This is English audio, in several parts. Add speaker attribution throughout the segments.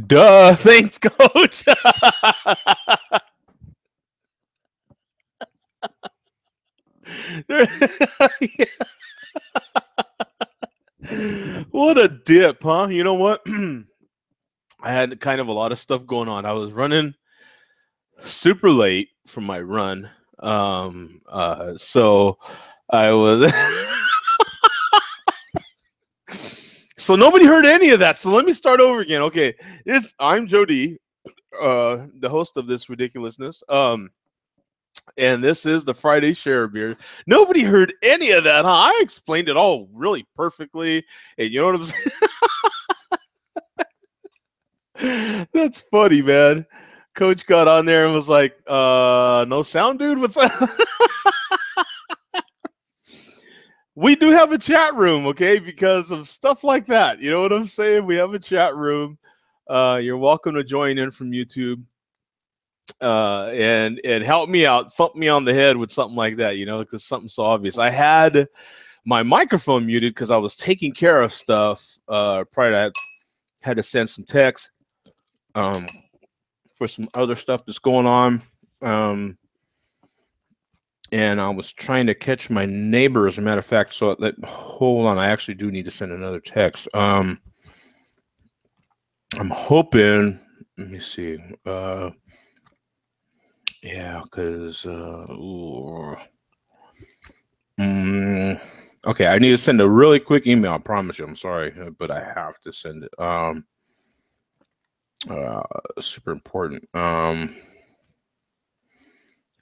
Speaker 1: Duh. Thanks, Coach. What a dip, huh? You know what? I had kind of a lot of stuff going on. I was running super late for my run. So I was so nobody heard any of that. So let me start over again. Okay. I'm Jody, the host of this ridiculousness. And this is the Friday Share Beer. Nobody heard any of that, huh? I explained it all really perfectly. And you know what I'm saying? That's funny, man. Coach got on there and was like, no sound, dude. What's up? We do have a chat room, okay, because of stuff like that. You know what I'm saying? We have a chat room. You're welcome to join in from YouTube. And help me out, thump me on the head with something like that, because something so obvious. I had my microphone muted because I was taking care of stuff. Prior to that, had to send some text for some other stuff that's going on. And I was trying to catch my neighbor, as a matter of fact. So hold on, I actually do need to send another text. I'm hoping. Let me see. Yeah, because okay, I need to send a really quick email. I promise you. I'm sorry, but I have to send it. Super important.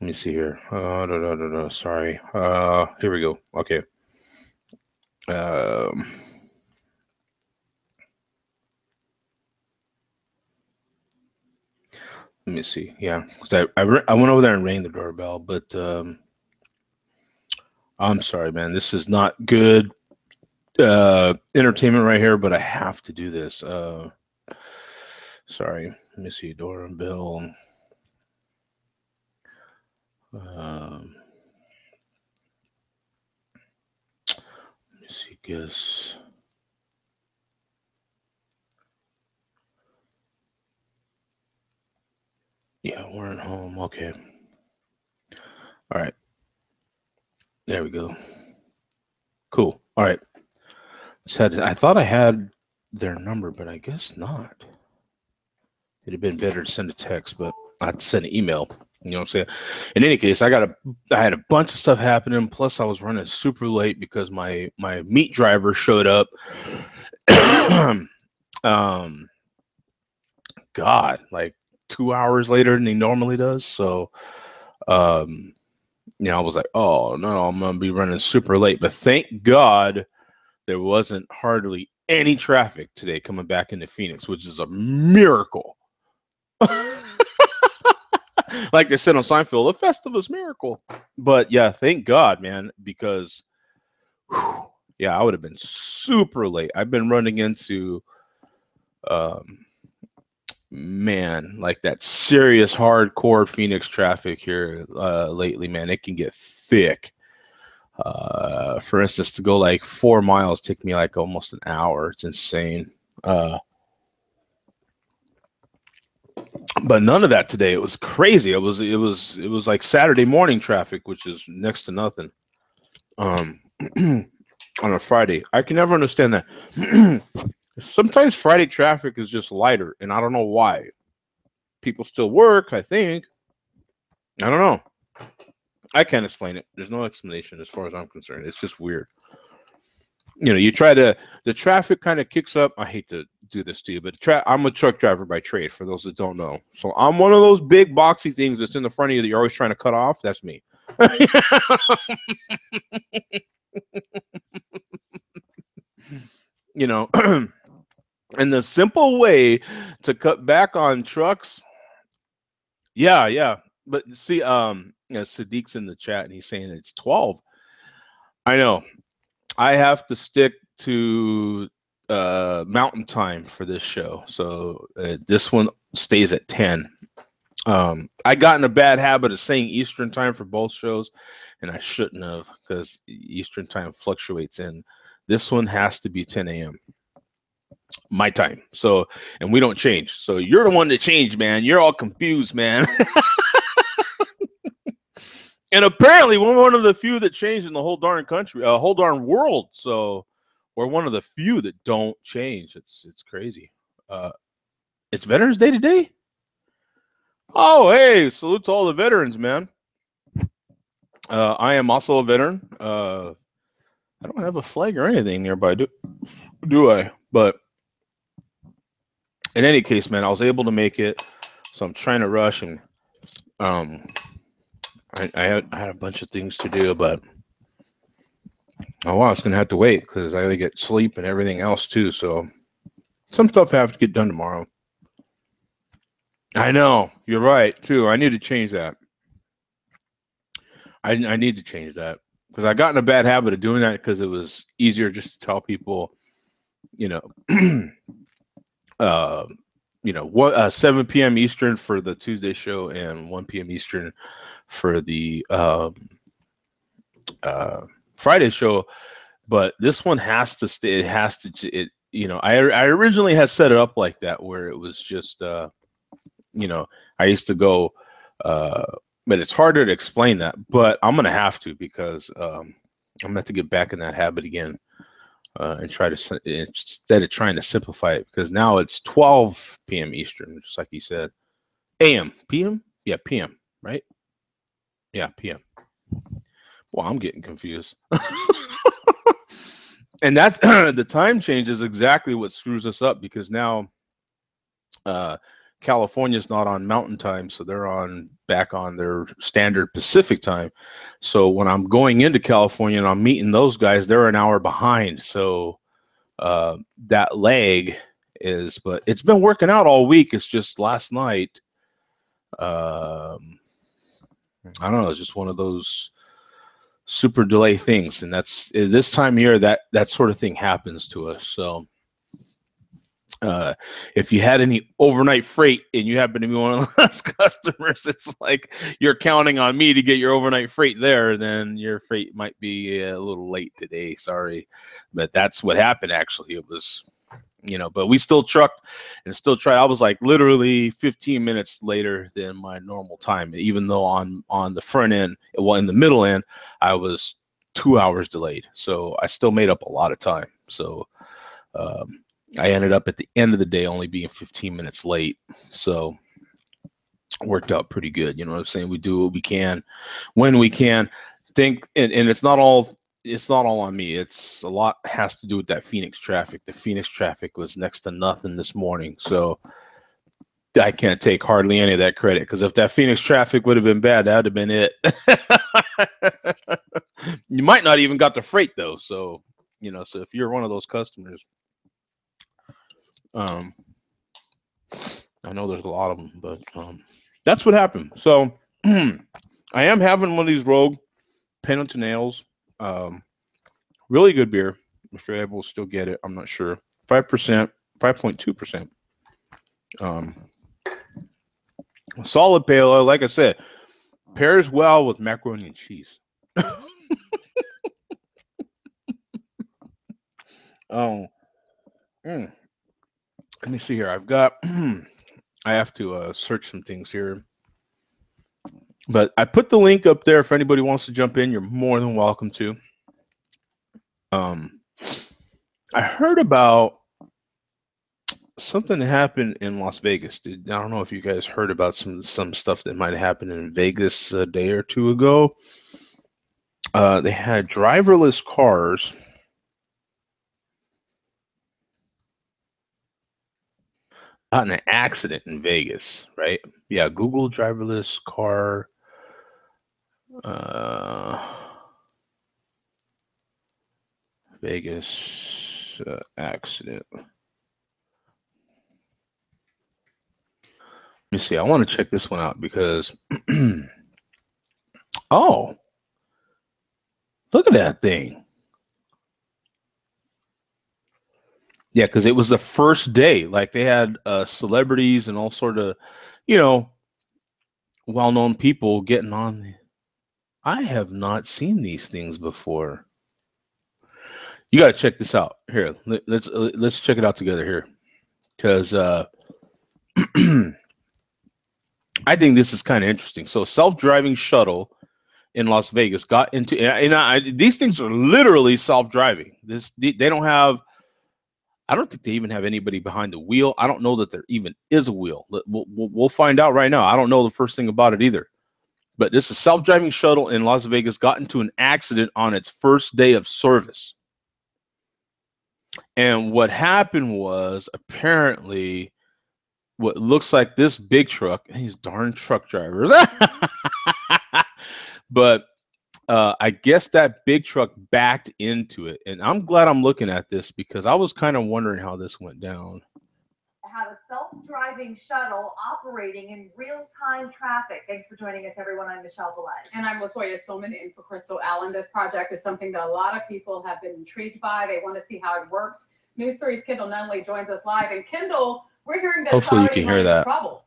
Speaker 1: Let me see here. Sorry. Here we go. Okay. Let me see. Yeah, because I went over there and rang the doorbell, but I'm sorry, man. This is not good entertainment right here, but I have to do this. Sorry. Let me see. Doorbell. Let me see. Guess. Yeah, we're at home. Okay. All right. There we go. Cool. All right. I thought I had their number, but I guess not. It'd have been better to send a text, but I'd send an email. You know what I'm saying? In any case, I had a bunch of stuff happening. Plus, I was running super late because my meat driver showed up. God, like 2 hours later than he normally does. So, I was like, oh no, I'm gonna be running super late. But thank God there wasn't hardly any traffic today coming back into Phoenix, which is a miracle. Like they said on Seinfeld, a Festivus miracle. But yeah, thank God, man, because yeah, I would have been super late. I've been running into man, like that serious hardcore Phoenix traffic here lately, man. It can get thick. For instance, to go like 4 miles take me like almost an hour. It's insane. But none of that today. It was crazy. It was like Saturday morning traffic, which is next to nothing. On a Friday, I can never understand that. Sometimes Friday traffic is just lighter, and I don't know why. People still work, I think. I don't know. I can't explain it. There's no explanation as far as I'm concerned. It's just weird. You try the traffic kind of kicks up. I hate to do this to you, but I'm a truck driver by trade, for those that don't know. So I'm one of those big boxy things that's in the front of you that you're always trying to cut off. That's me. And the simple way to cut back on trucks, yeah. But see, Sadiq's in the chat and he's saying it's 12. I know. I have to stick to mountain time for this show, so this one stays at 10. I got in a bad habit of saying Eastern time for both shows, and I shouldn't have, because Eastern time fluctuates, and this one has to be 10 a.m. my time. So, and we don't change. So you're the one that changed, man. You're all confused, man. And apparently, we're one of the few that changed in the whole darn country, whole darn world. So we're one of the few that don't change. It's crazy. Uh, it's Veterans Day today. Oh, hey, salute to all the veterans, man. I am also a veteran. I don't have a flag or anything nearby, do I? But in any case, man, I was able to make it. So I'm trying to rush, and um, I had a bunch of things to do, but oh wow, it's gonna have to wait because I gotta get sleep and everything else too. So some stuff I have to get done tomorrow. I know you're right too. I need to change that. I need to change that because I got in a bad habit of doing that because it was easier just to tell people, you know, uh, what 7 p.m. Eastern for the Tuesday show and 1 p.m. Eastern for the uh, Friday show. But this one has to stay. It has to. I originally had set it up like that where it was just I used to go, uh, but it's harder to explain that. But I'm gonna have to because I'm gonna have to get back in that habit again and try to instead of trying to simplify it because now it's 12 p.m. Eastern, just like you said. A.M. P.M. Yeah, P.M. Right? Yeah, P.M. Well, I'm getting confused. And that's the time change is exactly what screws us up because now uh, California's not on Mountain Time, so they're on back on their standard Pacific time. So when I'm going into California and I'm meeting those guys, they're an hour behind. So that lag is, but it's been working out all week. It's just last night. I don't know. It's just one of those super delay things, and that's this time of year that sort of thing happens to us. So if you had any overnight freight and you happen to be one of those customers, it's like you're counting on me to get your overnight freight there, then your freight might be a little late today. Sorry, but that's what happened. Actually, it was, but we still trucked and still tried. I was like literally 15 minutes later than my normal time, even though on the front end, well, in the middle end, I was 2 hours delayed. So I still made up a lot of time. So I ended up at the end of the day only being 15 minutes late. So worked out pretty good. You know what I'm saying? We do what we can when we can. And it's not all on me. It's a lot has to do with that Phoenix traffic. The Phoenix traffic was next to nothing this morning. So I can't take hardly any of that credit because if that Phoenix traffic would have been bad, that would have been it. You might not even got the freight though. So, so if you're one of those customers, um, I know there's a lot of them, but that's what happened. So I am having one of these Rogue Penitent Ales. Really good beer. If you're able to still get it, I'm not sure. 5%, 5.2%. Um, solid pale ale, like I said, pairs well with macaroni and cheese. Oh, let me see here. I've got. I have to search some things here. But I put the link up there if anybody wants to jump in. You're more than welcome to. Um, I heard about something that happened in Las Vegas. I don't know if you guys heard about some stuff that might have happened in Vegas a day or two ago. They had driverless cars. Got in an accident in Vegas, right? Yeah, Google driverless car. Uh, Vegas accident. Let me see. I want to check this one out because, oh, look at that thing. Yeah, because it was the first day. Like they had celebrities and all sort of, you know, well-known people getting on. I have not seen these things before. You got to check this out here. Let's check it out together here, because I think this is kind of interesting. So, self-driving shuttle in Las Vegas got into, these things are literally self-driving. They don't have. I don't think they even have anybody behind the wheel. I don't know that there even is a wheel. We'll find out right now. I don't know the first thing about it either. But this is self-driving shuttle in Las Vegas got into an accident on its first day of service. And what happened was, apparently, what looks like this big truck, these darn truck drivers, but I guess that big truck backed into it. And I'm glad I'm looking at this, because I was kind of wondering how this went down.
Speaker 2: Have a self-driving shuttle operating in real-time traffic. Thanks for joining us, everyone. I'm Michelle Velez.
Speaker 3: And I'm Latoya Stillman in for Crystal Allen. This project is something that a lot of people have been intrigued by. They want to see how it works. News 3's Kendall Nunley joins us live. And Kendall, we're hearing that
Speaker 1: Hopefully you can hear that.
Speaker 3: Trouble.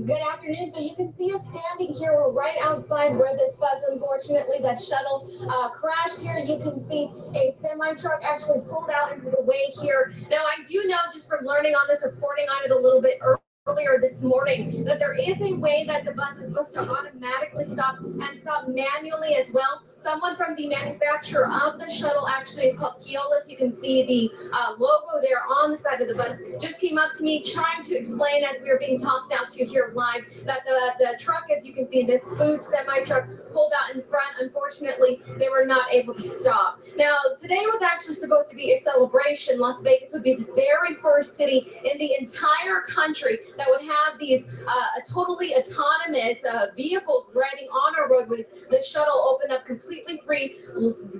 Speaker 4: Good afternoon. So you can see us standing here. We're right outside where this bus, unfortunately, that shuttle crashed here. You can see a semi-truck actually pulled out into the way here. Now, I do know, just from learning on this, reporting on it a little bit earlier this morning, that there is a way that the bus is supposed to automatically stop and stop manually as well. Someone from the manufacturer of the shuttle, actually is called Keolis. You can see the logo there on the side of the bus. Just came up to me trying to explain, as we were being tossed out to here live, that the truck, as you can see, this food semi-truck pulled out in front. Unfortunately, they were not able to stop. Now, today was actually supposed to be a celebration. Las Vegas would be the very first city in the entire country that would have these totally autonomous vehicles riding on our roadways. The shuttle opened up completely free,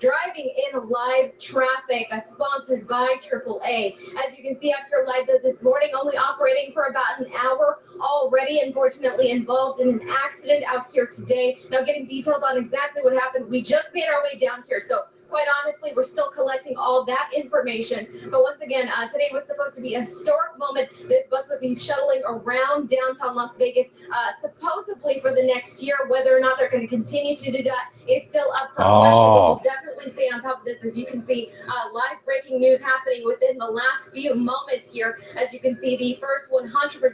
Speaker 4: driving in live traffic, sponsored by AAA. As you can see out here live this morning, only operating for about an hour already, unfortunately involved in an accident out here today. Now, getting details on exactly what happened, we just made our way down here, so quite honestly, we're still collecting all that information. But once again, today was supposed to be a historic moment. This bus would be shuttling around downtown Las Vegas, supposedly for the next year. Whether or not they're going to continue to do that is still up for question. But we'll definitely stay on top of this. As you can see, live breaking news happening within the last few moments here. As you can see, the first 100%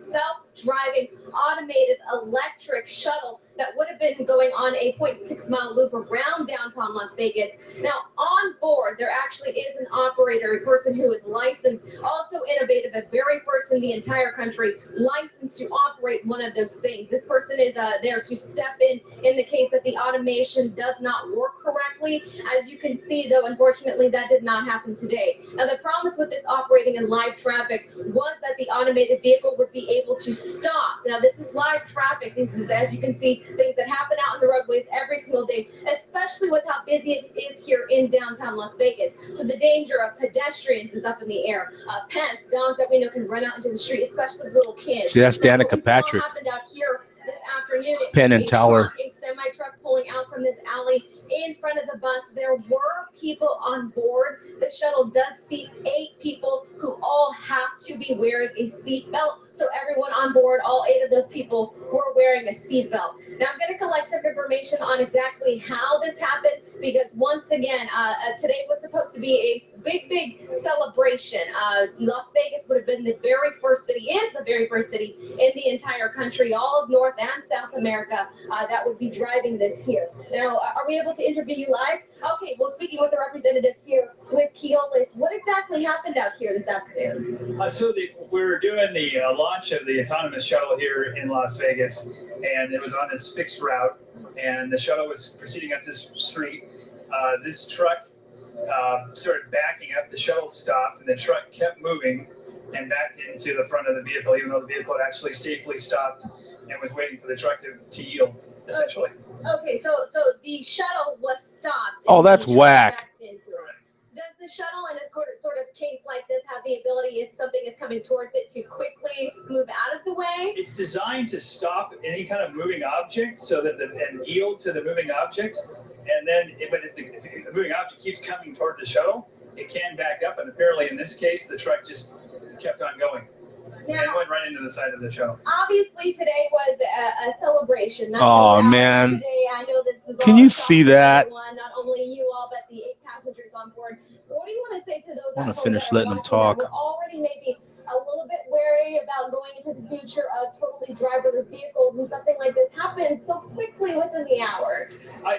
Speaker 4: self-driving automated electric shuttle that would have been going on a 0.6-mile loop around downtown Las Vegas. Now, on board, there actually is an operator, a person who is licensed, also innovative, a very first in the entire country, licensed to operate one of those things. This person is there to step in the case that the automation does not work correctly. As you can see, though, unfortunately, that did not happen today. Now, the promise with this operating in live traffic was that the automated vehicle would be able to stop. Now, this is live traffic. This is, as you can see, things that happen out in the roadways every single day, especially with how busy it is here in downtown Las Vegas. So the danger of pedestrians is up in the air. Pets, dogs that we know can run out into the street, especially little kids.
Speaker 1: See, that's
Speaker 4: now,
Speaker 1: Danica Patrick.
Speaker 4: What happened out here this afternoon?
Speaker 1: Penn and Teller.
Speaker 4: A semi-truck pulling out from this alley in front of the bus. There were people on board. The shuttle does seat 8 people who all have to be wearing a seat belt. So everyone on board, all 8 of those people, were wearing a seatbelt. Now, I'm going to collect some information on exactly how this happened, because once again, today was supposed to be a big celebration. Las Vegas would have been the very first city, is the very first city in the entire country, all of North and South America, that would be driving this here. Now, are we able to interview you live? Okay, well, speaking with the representative here with Keolis, what exactly happened out here this afternoon?
Speaker 5: We're doing the launch of the autonomous shuttle here in Las Vegas, and it was on its fixed route, and the shuttle was proceeding up this street. This truck started backing up, the shuttle stopped, and the truck kept moving and backed into the front of the vehicle, even though the vehicle had actually safely stopped and was waiting for the truck to yield, essentially.
Speaker 4: Okay, so the shuttle was stopped.
Speaker 1: Oh, that's whack.
Speaker 4: Does the shuttle in a sort of case like this have the ability, if something is coming towards it, to quickly move out of the way?
Speaker 5: It's designed to stop any kind of moving object so that and yield to the moving object. And then, if the moving object keeps coming toward the shuttle, it can back up. And apparently, in this case, the truck just kept on going. Now, and went right into the side of the shuttle.
Speaker 4: Obviously, today was a celebration.
Speaker 1: Oh, man.
Speaker 4: Today, I know this is
Speaker 1: Can you see that?
Speaker 4: Not only you, on board. What do you want to say to those
Speaker 1: I want
Speaker 4: at
Speaker 1: to
Speaker 4: home
Speaker 1: finish
Speaker 4: that are
Speaker 1: letting them
Speaker 4: watching that
Speaker 1: talk.
Speaker 4: were already maybe a little bit wary about going into the future of totally driverless vehicles and something like this happens so quickly within the hour?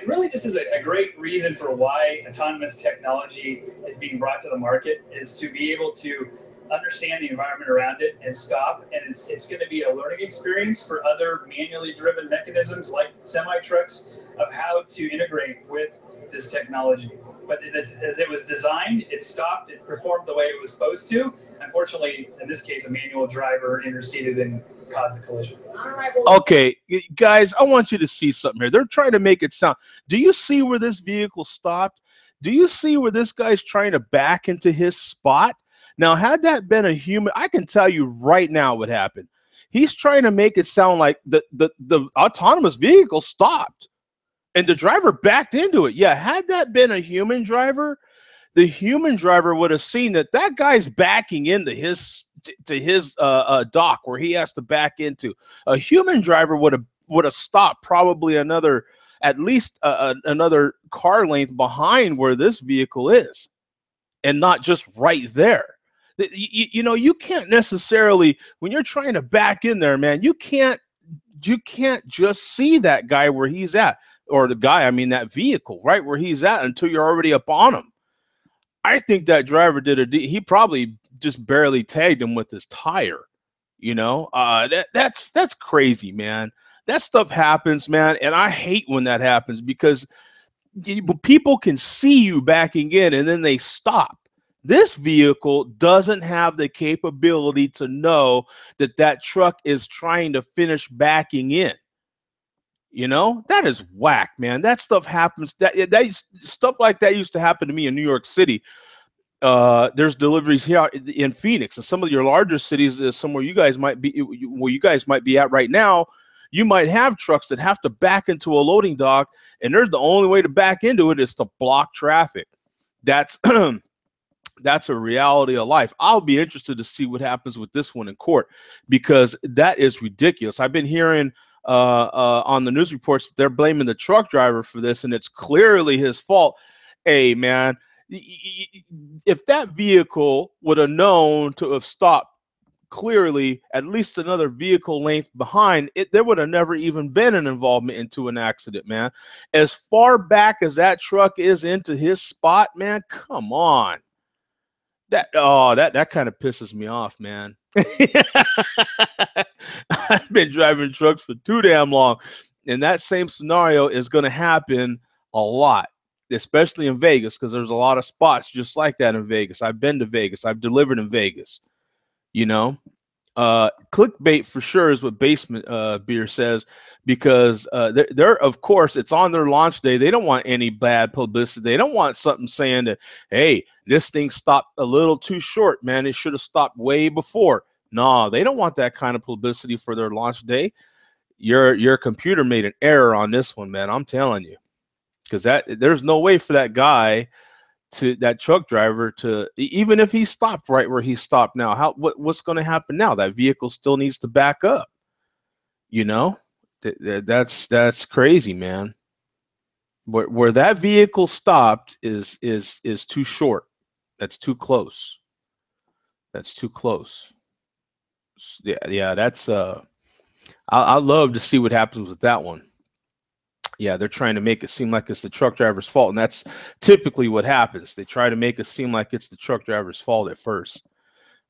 Speaker 5: Really, this is a great reason for why autonomous technology is being brought to the market, is to be able to understand the environment around it and stop. And it's going to be a learning experience for other manually driven mechanisms like semi-trucks of how to integrate with this technology. But as it was designed, it stopped, it performed the way it was supposed to. Unfortunately, in this case, a manual driver interceded and caused a collision.
Speaker 4: All right, well,
Speaker 1: Okay, guys, I want you to see something here. They're trying to make it sound. Do you see where this vehicle stopped? Do you see where this guy's trying to back into his spot? Now, had that been a human, I can tell you right now what happened. He's trying to make it sound like the autonomous vehicle stopped and the driver backed into it. Yeah, had that been a human driver, the human driver would have seen that that guy's backing into his dock where he has to back into. A human driver would have stopped probably another at least another car length behind where this vehicle is, and not just right there. You know, you can't necessarily, when you're trying to back in there, man, you can't just see that guy where he's at, or the guy, I mean that vehicle right where he's at, until you're already up on him. I think that driver he probably just barely tagged him with his tire. You know, that's crazy, man. That stuff happens, man, and I hate when that happens because people can see you backing in and then they stop. This vehicle doesn't have the capability to know that that truck is trying to finish backing in. You know, that is whack, man. That stuff happens. That stuff like that used to happen to me in New York City. There's deliveries here in Phoenix and some of your larger cities, somewhere you guys might be, where you guys might be at right now. You might have trucks that have to back into a loading dock, and there's the only way to back into it is to block traffic. That's that's a reality of life. I'll be interested to see what happens with this one in court, because that is ridiculous. I've been hearing on the news reports they're blaming the truck driver for this, and it's clearly his fault. Hey, man, if that vehicle would have known to have stopped clearly at least another vehicle length behind it, there would have never even been an involvement into an accident, man. As far back as that truck is into his spot, man, come on. That kind of pisses me off, man. I've been driving trucks for too damn long, and that same scenario is going to happen a lot, especially in Vegas, because there's a lot of spots just like that in Vegas. I've been to Vegas. I've delivered in Vegas. You know, clickbait for sure is what Basement Beer says, because they're of course it's on their launch day. They don't want any bad publicity. They don't want something saying that, hey, this thing stopped a little too short, man. It should have stopped way before. No, they don't want that kind of publicity for their launch day. Your computer made an error on this one, man. I'm telling you, because there's no way for that guy, to that truck driver, to, even if he stopped right where he stopped now, what's going to happen now? That vehicle still needs to back up. You know, that's crazy, man. Where that vehicle stopped is too short. That's too close. That's too close. Yeah, that's I love to see what happens with that one. Yeah, they're trying to make it seem like it's the truck driver's fault, and that's typically what happens. They try to make it seem like it's the truck driver's fault at first.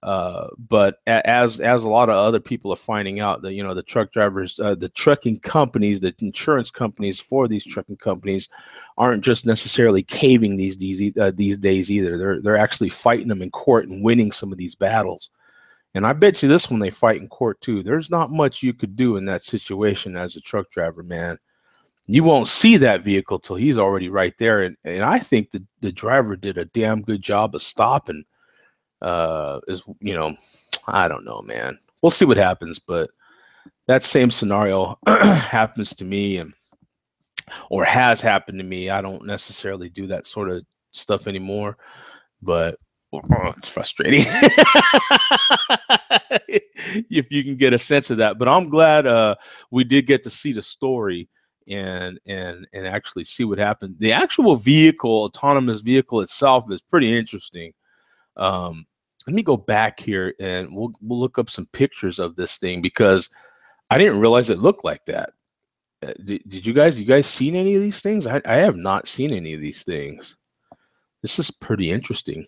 Speaker 1: But as a lot of other people are finding out, that, you know, the truck drivers, the trucking companies, the insurance companies for these trucking companies aren't just necessarily caving these days either. They're actually fighting them in court and winning some of these battles. And I bet you this one they fight in court too. There's not much you could do in that situation as a truck driver, man. You won't see that vehicle till he's already right there. And I think the driver did a damn good job of stopping. You know, I don't know, man. We'll see what happens, but that same scenario happens to me, or has happened to me. I don't necessarily do that sort of stuff anymore, but it's frustrating if you can get a sense of that. But I'm glad we did get to see the story, and actually see what happened. The actual vehicle, autonomous vehicle itself, is pretty interesting. Let me go back here and we'll look up some pictures of this thing because I didn't realize it looked like that. Did you guys seen any of these things? I have not seen any of these things. This is pretty interesting.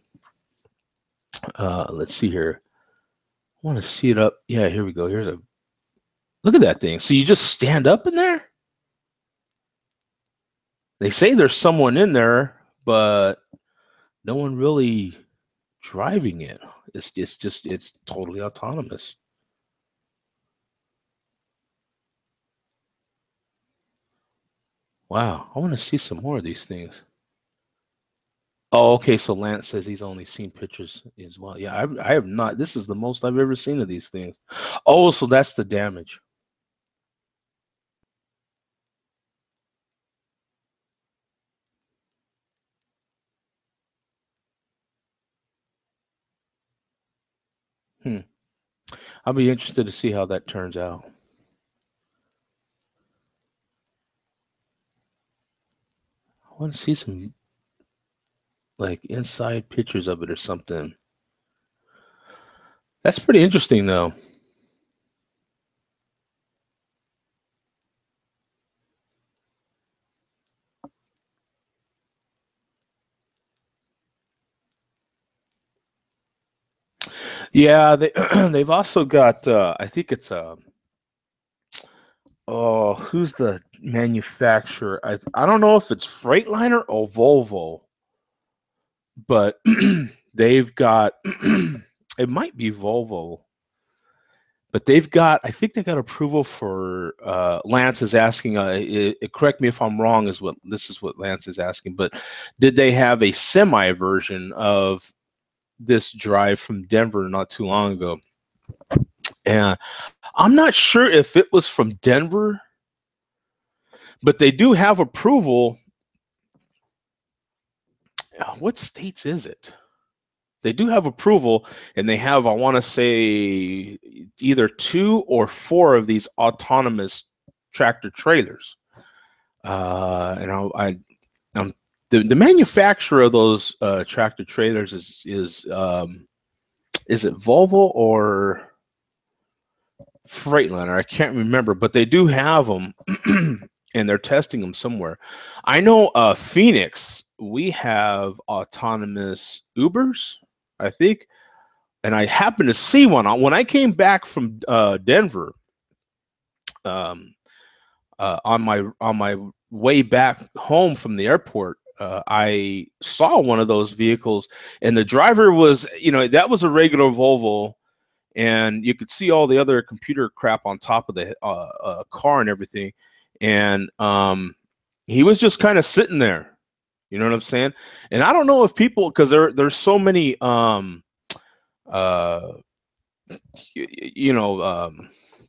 Speaker 1: Let's see here. I want to see it up. Yeah, here we go. Here's a look at that thing. So you just stand up in there? They say there's someone in there, but no one really driving it. It's totally autonomous. Wow, I want to see some more of these things. Oh, okay. So Lance says he's only seen pictures as well. Yeah, I have not. This is the most I've ever seen of these things. Oh, so that's the damage. Hmm. I'll be interested to see how that turns out. I want to see some like inside pictures of it or something. That's pretty interesting though. Yeah, they they've also got I think it's oh, who's the manufacturer? I don't know if it's Freightliner or Volvo, but they've got it might be Volvo, but they've got I think they got approval for Lance is asking correct me if I'm wrong is what this is what Lance is asking, but did they have a semi version of this drive from Denver not too long ago? And I'm not sure if it was from Denver, but they do have approval. What states is it? They do have approval, and they have, I want to say, either 2 or 4 of these autonomous tractor trailers. And I'm the manufacturer of those tractor trailers is it Volvo or Freightliner? I can't remember, but they do have them, and they're testing them somewhere. I know Phoenix, we have autonomous Ubers, I think, and I happened to see one when I came back from Denver. Um, on my way back home from the airport, I saw one of those vehicles, and the driver was, that was a regular Volvo, and you could see all the other computer crap on top of the car and everything, and he was just kind of sitting there. You know what I'm saying? And I don't know if people, because there's so many uh,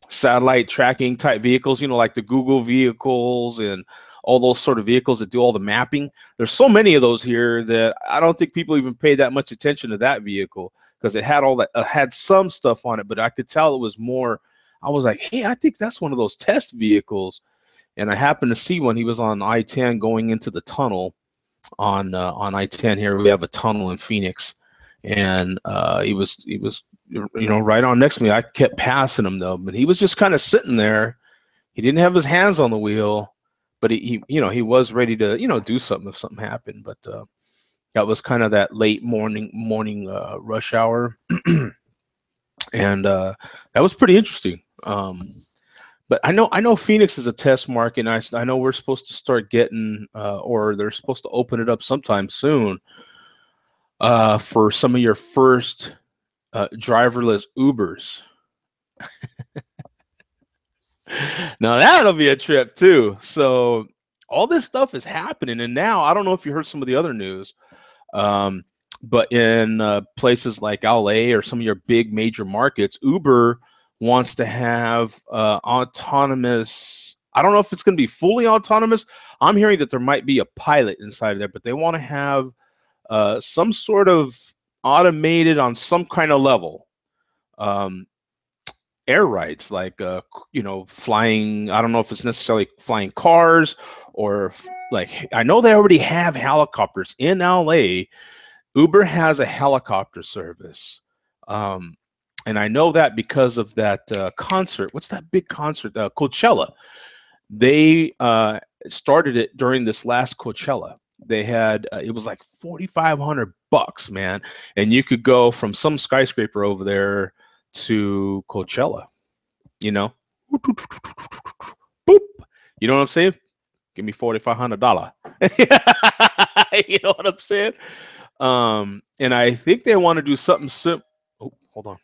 Speaker 1: satellite tracking type vehicles, like the Google vehicles and all those sort of vehicles that do all the mapping. There's so many of those here that I don't think people even pay that much attention to that vehicle because it had all that, had some stuff on it, but I could tell it was more. I was like, hey, I think that's one of those test vehicles. And I happened to see one. He was on I-10 going into the tunnel on I-10 here. We have a tunnel in Phoenix, and he was right on next to me. I kept passing him though, but he was just kind of sitting there. He didn't have his hands on the wheel, but he was ready to do something if something happened. But that was kind of that late morning rush hour, and that was pretty interesting. But I know Phoenix is a test market, and I know we're supposed to start getting or they're supposed to open it up sometime soon for some of your first driverless Ubers. Now that'll be a trip too. So all this stuff is happening, and now I don't know if you heard some of the other news, but in places like LA or some of your big major markets, Uber wants to have autonomous. I don't know if it's going to be fully autonomous. I'm hearing that there might be a pilot inside of there, but they want to have some sort of automated on some kind of level. air rides, like flying. I don't know if it's necessarily flying cars or like I know they already have helicopters in LA. Uber has a helicopter service. Um, and I know that because of that concert. What's that big concert? Coachella. They started it during this last Coachella. They had it was like $4,500, man, and you could go from some skyscraper over there to Coachella. You know, boop. You know what I'm saying? Give me $4,500. You know what I'm saying? And I think they want to do something sim. Oh, hold on.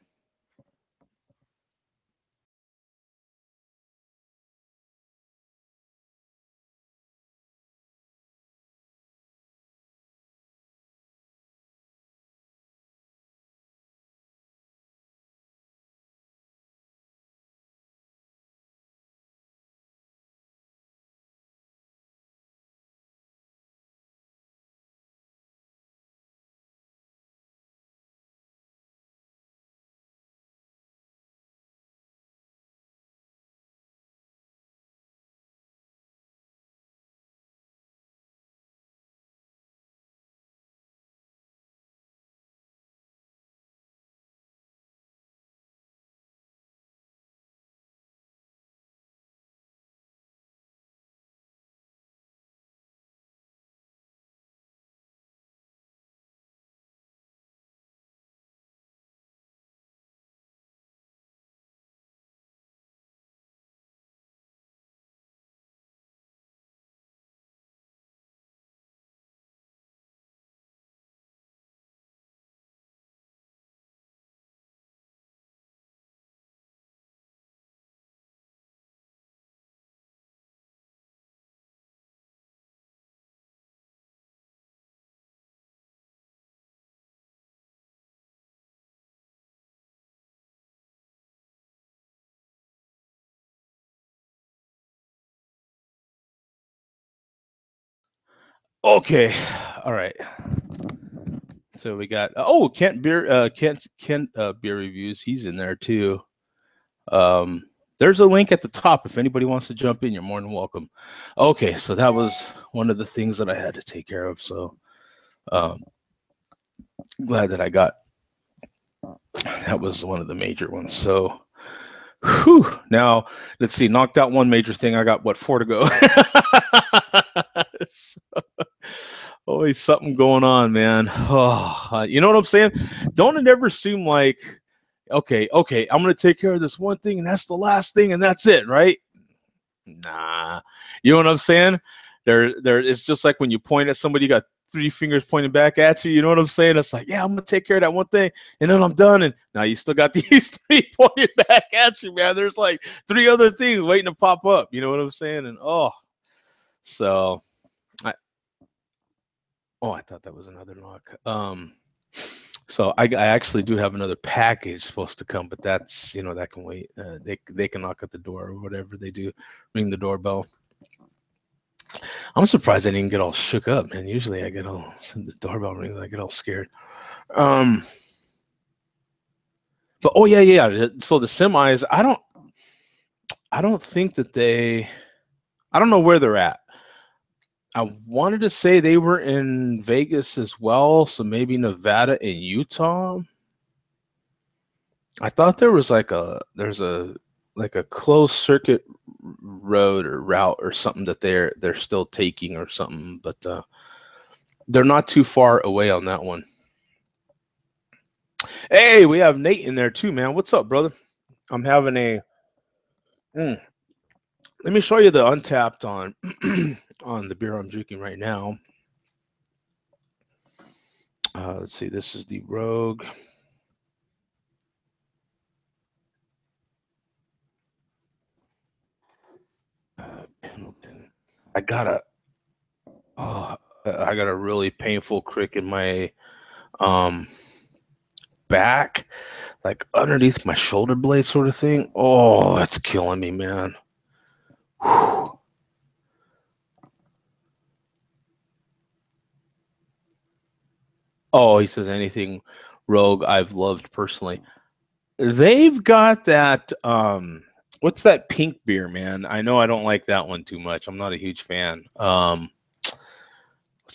Speaker 1: Okay, all right. So we got Kent beer reviews. He's in there too. Um, there's a link at the top if anybody wants to jump in. You're more than welcome. Okay, so that was one of the things that I had to take care of. So um, glad that I got that was one of the major ones. So whew, now let's see. Knocked out one major thing. I got what, 4 to go. Always something going on, man. Oh, you know what I'm saying? Don't it ever seem like okay, I'm gonna take care of this one thing, and that's the last thing, and that's it, right? Nah, you know what I'm saying? There. It's just like when you point at somebody, you got 3 fingers pointing back at you. You know what I'm saying? It's like, yeah, I'm gonna take care of that one thing, and then I'm done. And now you still got these 3 pointed back at you, man. There's like 3 other things waiting to pop up. You know what I'm saying? And so I I thought that was another knock. So I actually do have another package supposed to come, but that's that can wait. They can knock at the door or whatever they do, ring the doorbell. I'm surprised I didn't get all shook up, man. Usually I get all the doorbell rings, I get all scared. Um, but yeah. So the semis, I don't think that I don't know where they're at. I wanted to say they were in Vegas as well, so maybe Nevada and Utah. I thought there's a like a closed circuit road or route or something that they're still taking or something, but they're not too far away on that one. Hey, we have Nate in there too, man. What's up, brother? I'm having a. Mm, let me show you the untapped on on the beer I'm drinking right now. Let's see. This is the Rogue. Pendleton. I got a. Oh, I got a really painful crick in my um back, like underneath my shoulder blade, sort of thing. Oh, that's killing me, man. Whew. Oh, he says anything Rogue I've loved personally. They've got that. What's that pink beer, man? I know I don't like that one too much. I'm not a huge fan. What's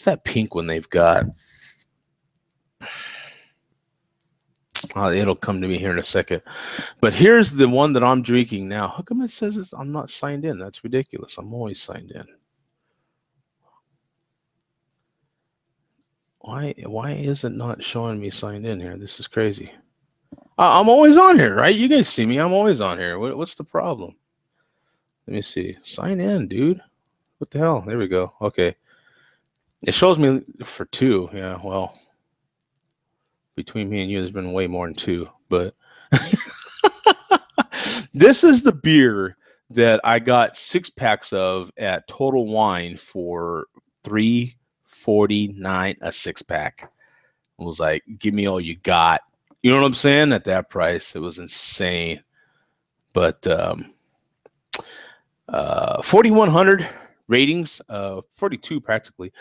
Speaker 1: that pink one they've got? It'll come to me here in a second. But here's the one that I'm drinking now. How come it says I'm not signed in? That's ridiculous. I'm always signed in. Why is it not showing me signed in here? This is crazy. I'm always on here, right? You guys see me. I'm always on here. What's the problem? Let me see. Sign in, dude. What the hell? There we go. Okay. It shows me for 2. Yeah, well, between me and you, there's been way more than 2. But this is the beer that I got 6 packs of at Total Wine for $3.49 a 6 pack. I was like, give me all you got. You know what I'm saying? At that price, it was insane. But 4,100 ratings, 42 practically,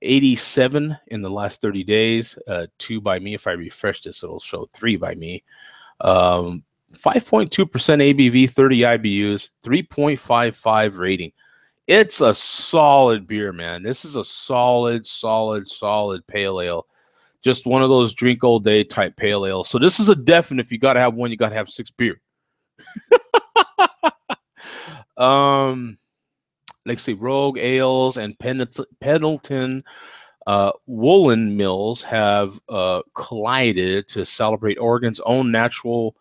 Speaker 1: 87 in the last 30 days, 2 by me. If I refresh this, it'll show 3 by me. 5.2% ABV, 30 IBUs, 3.55 rating. It's a solid beer, man. This is a solid pale ale. Just one of those drink all day type pale ale. So this is a definite. If you got to have one, you got to have 6 beer. Let's see, Rogue Ales and Pendleton Woolen Mills have collided to celebrate Oregon's own natural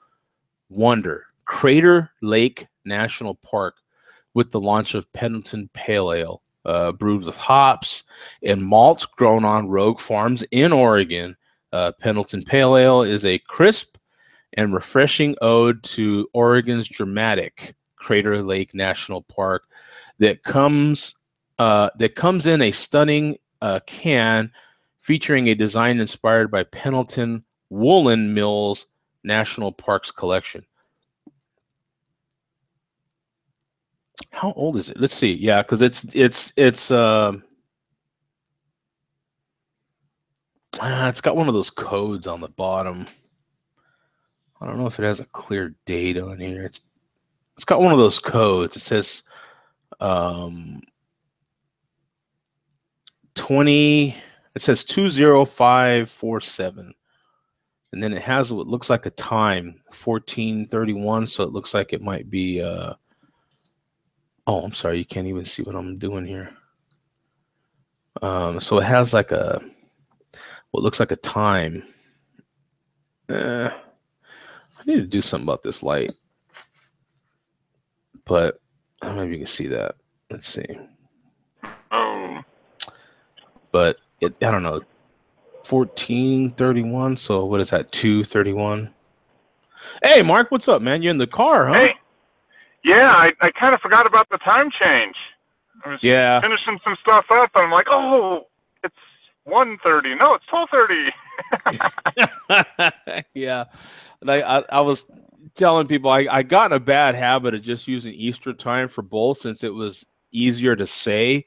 Speaker 1: wonder, Crater Lake National Park, with the launch of Pendleton Pale Ale, brewed with hops and malts grown on Rogue Farms in Oregon. Pendleton Pale Ale is a crisp and refreshing ode to Oregon's dramatic Crater Lake National Park that comes in a stunning can featuring a design inspired by Pendleton Woolen Mills National Parks collection. How old is it? Let's see. Yeah, because it's got one of those codes on the bottom. I don't know if it has a clear date on here. It's got one of those codes. It says 20. It says 20547, and then it has what looks like a time 1431. So it looks like it might be. Oh, I'm sorry. You can't even see what I'm doing here. So it has like what looks like a time. I need to do something about this light, but I don't know if you can see that. Let's see.
Speaker 6: Oh.
Speaker 1: But I don't know. 1431. So what is that? 231. Hey, Mark, what's up, man? You're in the car, huh?
Speaker 6: Hey. Yeah, I kind of forgot about the time change. I was finishing some stuff up, and I'm like, oh, it's 1:30. No, it's 12:30.
Speaker 1: Yeah. And I was telling people I got in a bad habit of just using Eastern time for both, since it was easier to say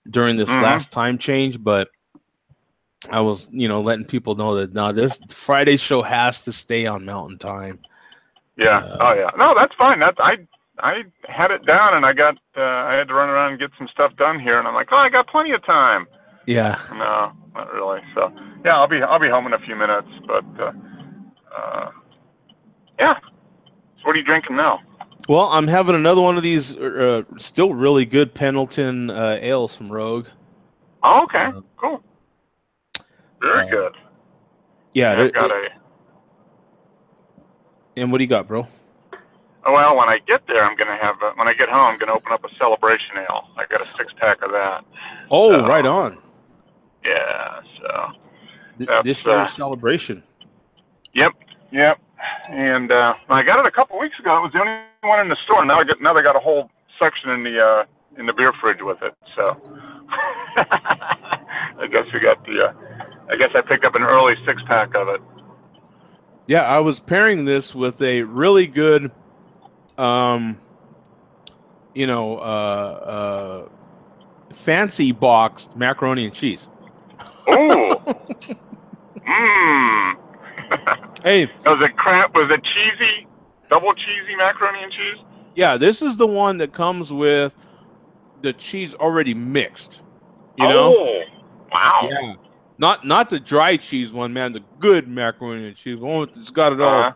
Speaker 1: during this last time change. But I was, letting people know that this Friday show has to stay on Mountain Time.
Speaker 6: Yeah. Oh yeah. No, that's fine. I had it down, and I had to run around and get some stuff done here, and I'm like, oh, I got plenty of time.
Speaker 1: Yeah.
Speaker 6: No, not really. So yeah, I'll be home in a few minutes, but yeah. So what are you drinking now?
Speaker 1: Well, I'm having another one of these still really good Pendleton ales from Rogue.
Speaker 6: Oh, okay. Cool. Very good.
Speaker 1: Yeah.
Speaker 6: I've got
Speaker 1: And what do you got, bro?
Speaker 6: Well, when I get there, when I get home, I'm gonna open up a celebration ale. I got a 6-pack of that.
Speaker 1: Oh, so, right on.
Speaker 6: Yeah. So
Speaker 1: this year's celebration.
Speaker 6: Yep. And I got it a couple weeks ago. It was the only one in the store. Now they got a whole section in the beer fridge with it. So I guess I picked up an early 6-pack of it.
Speaker 1: Yeah, I was pairing this with a really good, fancy boxed macaroni and cheese.
Speaker 6: Ooh. Mmm.
Speaker 1: Hey,
Speaker 6: Was it cheesy, double cheesy macaroni and cheese?
Speaker 1: yeah, this is the one that comes with the cheese already mixed. You know?
Speaker 6: Oh, wow.
Speaker 1: Yeah. Not the dry cheese one, man. The good macaroni and cheese, the one that's got it all.
Speaker 6: Uh,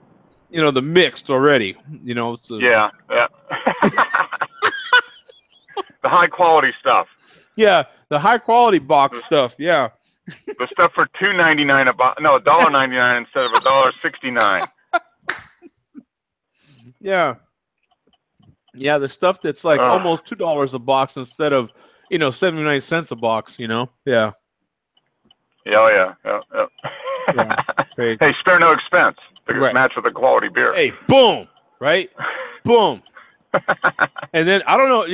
Speaker 1: You know, the mixed already. You know, it's a,
Speaker 6: yeah, yeah. The high quality stuff.
Speaker 1: yeah, the high quality box stuff. Yeah.
Speaker 6: The stuff for $2.99 a box. No, $1.99 instead of $1.69.
Speaker 1: Yeah. Yeah, the stuff that's like almost $2 a box instead of, 79 cents a box, Yeah.
Speaker 6: Yeah, yeah.
Speaker 1: Yeah. Right.
Speaker 6: Hey, spare no expense to
Speaker 1: Right.
Speaker 6: match with the quality beer.
Speaker 1: Hey, boom, right? Boom. And then I don't know.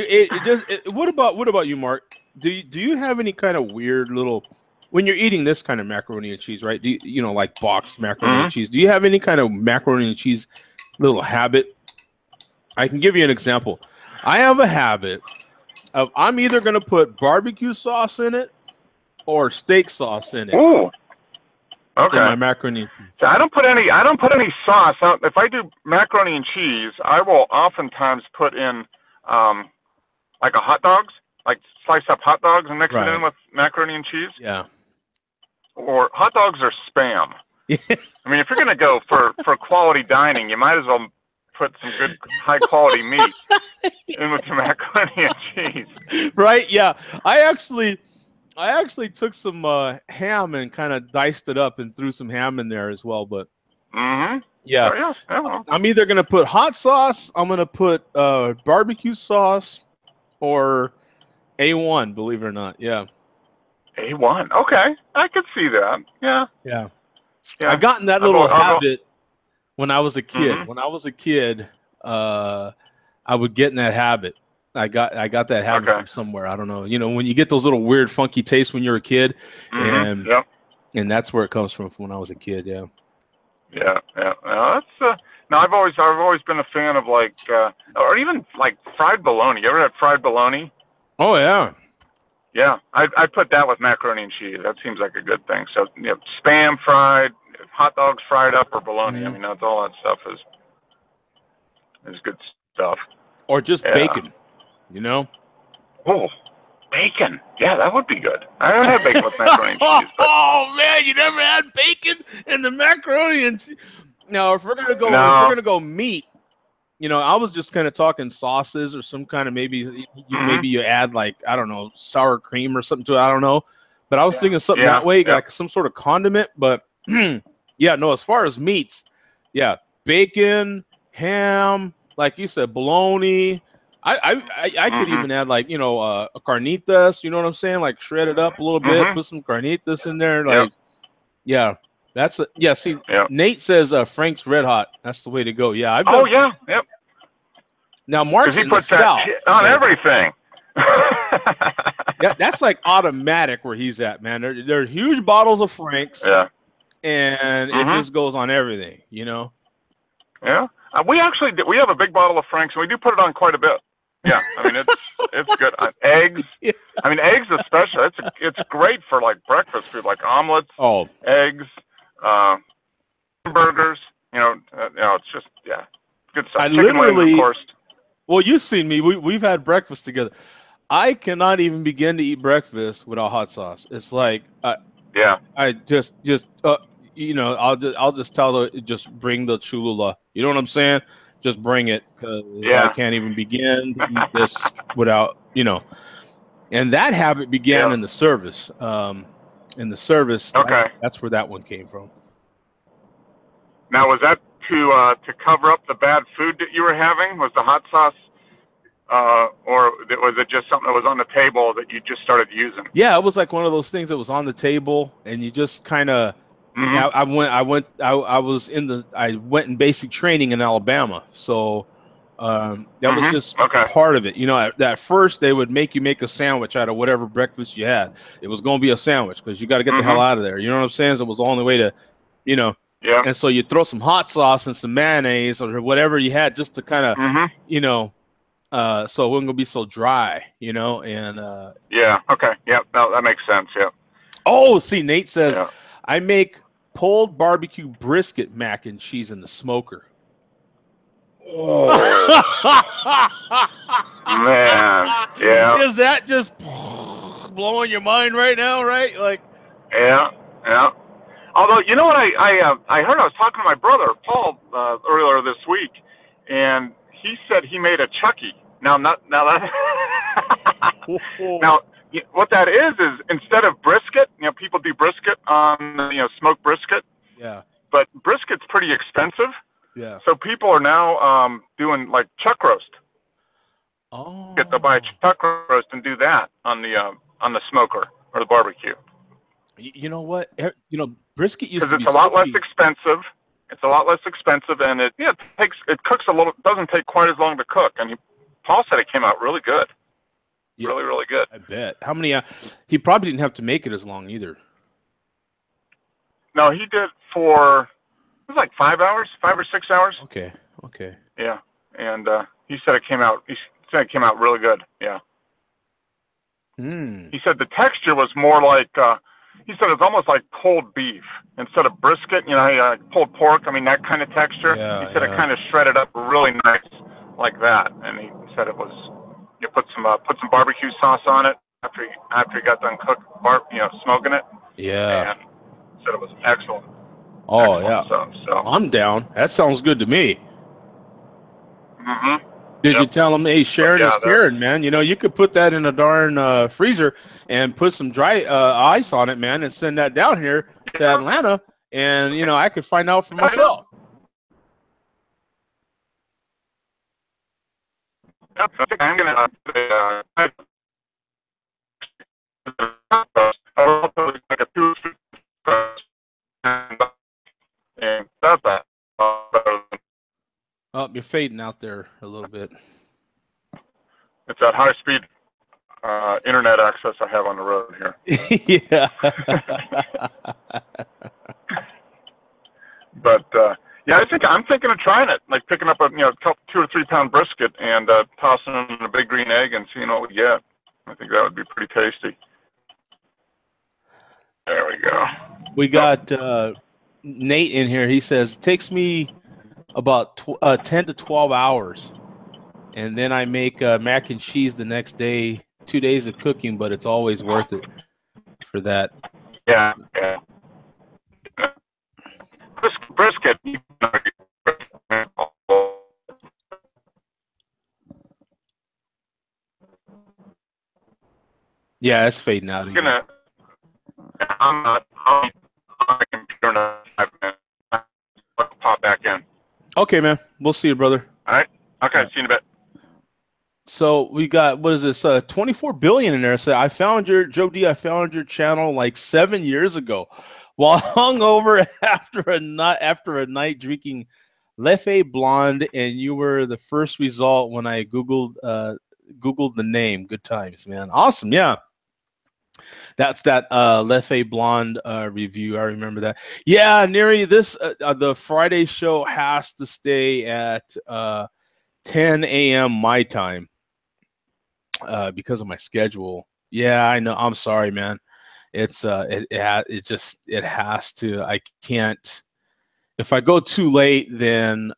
Speaker 1: What about you, Mark? Do you have any kind of weird little when you're eating this kind of macaroni and cheese, right? Do you know like boxed macaroni and cheese? Do you have any kind of macaroni and cheese little habit? I can give you an example. I have a habit of I'm either going to put barbecue sauce in it or steak sauce in it.
Speaker 6: Ooh. Okay.
Speaker 1: In my macaroni and cheese.
Speaker 6: So I don't put any sauce. If I do macaroni and cheese, I will oftentimes put in like a hot dogs, like slice up hot dogs and mix it in with macaroni and cheese.
Speaker 1: Yeah.
Speaker 6: Or hot dogs are spam. I mean, if you're gonna go for quality dining, you might as well put some good high quality meat in with your macaroni and cheese.
Speaker 1: Right? Yeah. I actually took some ham and kind of diced it up and threw some ham in there as well. But yeah,
Speaker 6: oh, yeah.
Speaker 1: I'm either gonna put hot sauce, I'm gonna put barbecue sauce, or A1. Believe it or not, yeah.
Speaker 6: A1. Okay, I could see that. Yeah.
Speaker 1: Yeah. I got in that little habit when I was a kid.
Speaker 6: Mm-hmm.
Speaker 1: When I was a kid, I would get in that habit. I got that habit from somewhere. I don't know. When you get those little weird, funky tastes when you're a kid, and that's where it comes from when I was a kid. Yeah.
Speaker 6: Yeah. No, I've always been a fan of like, or even like fried bologna. You ever had fried bologna?
Speaker 1: Oh yeah.
Speaker 6: Yeah, I put that with macaroni and cheese. That seems like a good thing. So spam fried, hot dogs fried up, or bologna. I mean, that's all that stuff is good stuff.
Speaker 1: Or just bacon.
Speaker 6: Oh, bacon. Yeah, that would be good. I haven't had bacon with macaroni and cheese. But...
Speaker 1: Oh man, you never had bacon in the macaroni and cheese? Now, if we're gonna go meat, I was just kind of talking sauces or some kind of maybe you add like I don't know sour cream or something to it. I don't know, but I was thinking something that way, like some sort of condiment. But yeah, no. As far as meats, yeah, bacon, ham, like you said, bologna. I could even add like a carnitas. You know what I'm saying? Like shred it up a little bit, put some carnitas in there. Like yeah. That's See, Nate says Frank's Red Hot. That's the way to go. Yeah.
Speaker 6: Yep.
Speaker 1: Now Mark's in the South
Speaker 6: on everything.
Speaker 1: Yeah, that's like automatic where he's at, man. They're huge bottles of Frank's.
Speaker 6: Yeah.
Speaker 1: And it just goes on everything, Yeah.
Speaker 6: We have a big bottle of Frank's, and we do put it on quite a bit. Yeah, I mean it's good. Eggs. Yeah. I mean eggs especially. It's great for like breakfast food, like omelets.
Speaker 1: Oh.
Speaker 6: Eggs. Burgers, it's just good stuff. Chicken wings, of course.
Speaker 1: Well, you've seen me. We've had breakfast together. I cannot even begin to eat breakfast without hot sauce. It's like, I just I'll just tell her just bring the Cholula. You know what I'm saying? Just bring it because I can't even begin to eat this without And that habit began in the service. That's where that one came from.
Speaker 6: Now, was that to cover up the bad food that you were having? Was the hot sauce, or was it just something that was on the table that you just started using?
Speaker 1: Yeah, it was like one of those things that was on the table, and you just kind of. I went in basic training in Alabama, so that was just part of it. At first they would make you make a sandwich out of whatever breakfast you had. It was going to be a sandwich because you got to get the hell out of there. You know what I'm saying? So it was the only way to, Yeah. And so you throw some hot sauce and some mayonnaise or whatever you had just to kind of, so it wasn't gonna be so dry, And
Speaker 6: yeah. Okay. Yeah. No, that makes sense. Yeah.
Speaker 1: Oh, see, Nate says I make pulled barbecue brisket mac and cheese in the smoker.
Speaker 6: Oh, man. Yeah.
Speaker 1: Is that just blowing your mind right now, right? Like,
Speaker 6: Yeah. Yeah. Although, you know what, I heard, I was talking to my brother, Paul, earlier this week, and he said he made a Chucky. Now that, now, what that is instead of brisket, people do brisket on, smoked brisket.
Speaker 1: yeah.
Speaker 6: But brisket's pretty expensive.
Speaker 1: Yeah.
Speaker 6: So people are now doing like chuck roast.
Speaker 1: Oh.
Speaker 6: They'll buy a chuck roast and do that on the smoker or the barbecue.
Speaker 1: You know what? Brisket used to be
Speaker 6: because it's a lot less
Speaker 1: cheap.
Speaker 6: expensive. It's a lot less expensive, and it cooks a little. Doesn't take quite as long to cook. And Paul said it came out really good.
Speaker 1: Yeah,
Speaker 6: really, really good.
Speaker 1: I bet. How many? He probably didn't have to make it as long either.
Speaker 6: No, he did for it was like 5 hours, 5 or 6 hours.
Speaker 1: Okay. Okay.
Speaker 6: Yeah, and he said it came out. He said it came out really good. Yeah. He said the texture was more like. He said it's almost like pulled beef instead of brisket. Pulled pork. I mean that kind of texture.
Speaker 1: Yeah,
Speaker 6: he said it kind of shredded up really nice like that, and he said it was. You put some barbecue sauce on it after he got done smoking it.
Speaker 1: Yeah.
Speaker 6: And said it was excellent.
Speaker 1: Oh,
Speaker 6: excellent.
Speaker 1: yeah.
Speaker 6: So
Speaker 1: I'm down. That sounds good to me.
Speaker 6: Mm-hmm.
Speaker 1: Did you tell him, hey, Sharon is Karen, man? You could put that in a darn freezer and put some dry ice on it, man, and send that down here to Atlanta, and, I could find out for myself.
Speaker 6: I think I'm going to like a 2 and that's that.
Speaker 1: Oh, you're fading out there a little bit.
Speaker 6: It's that high-speed internet access I have on the road here.
Speaker 1: Yeah.
Speaker 6: But yeah, I'm thinking of trying it, like picking up a 2 or 3 pound brisket and tossing it in a big green egg and seeing what we get. I think that would be pretty tasty. There we go.
Speaker 1: We got Nate in here. He says it takes me about 10 to 12 hours, and then I make mac and cheese the next day. 2 days of cooking, but it's always worth it for that.
Speaker 6: Yeah. Brisket.
Speaker 1: Yeah, it's fading out again.
Speaker 6: I'm not on the computer now. I'll pop back in.
Speaker 1: Okay, man. We'll see you, brother.
Speaker 6: All right. Okay. See you in a bit.
Speaker 1: So we got, what is this? 24 billion in there. So I found Joe D. I found your channel like 7 years ago, while hungover after a night drinking Leffe Blonde, and you were the first result when I googled the name. Good times, man. Awesome. Yeah. That's that Leffe Blonde review. I remember that. Yeah, Neri, this the Friday show has to stay at 10 a.m. my time because of my schedule. Yeah, I know. I'm sorry, man. It's it has to. I can't. If I go too late, then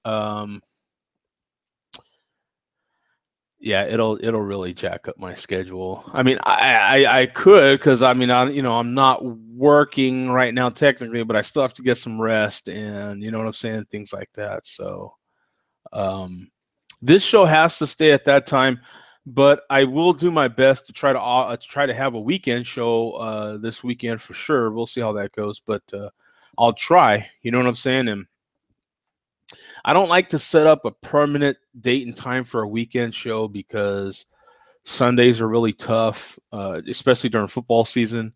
Speaker 1: yeah, it'll really jack up my schedule. I mean, I could, because I mean, I'm not working right now technically, but I still have to get some rest, and you know what I'm saying, things like that. So this show has to stay at that time, but I will do my best to try to have a weekend show this weekend for sure. We'll see how that goes, but I'll try. You know what I'm saying? And I don't like to set up a permanent date and time for a weekend show because Sundays are really tough, especially during football season.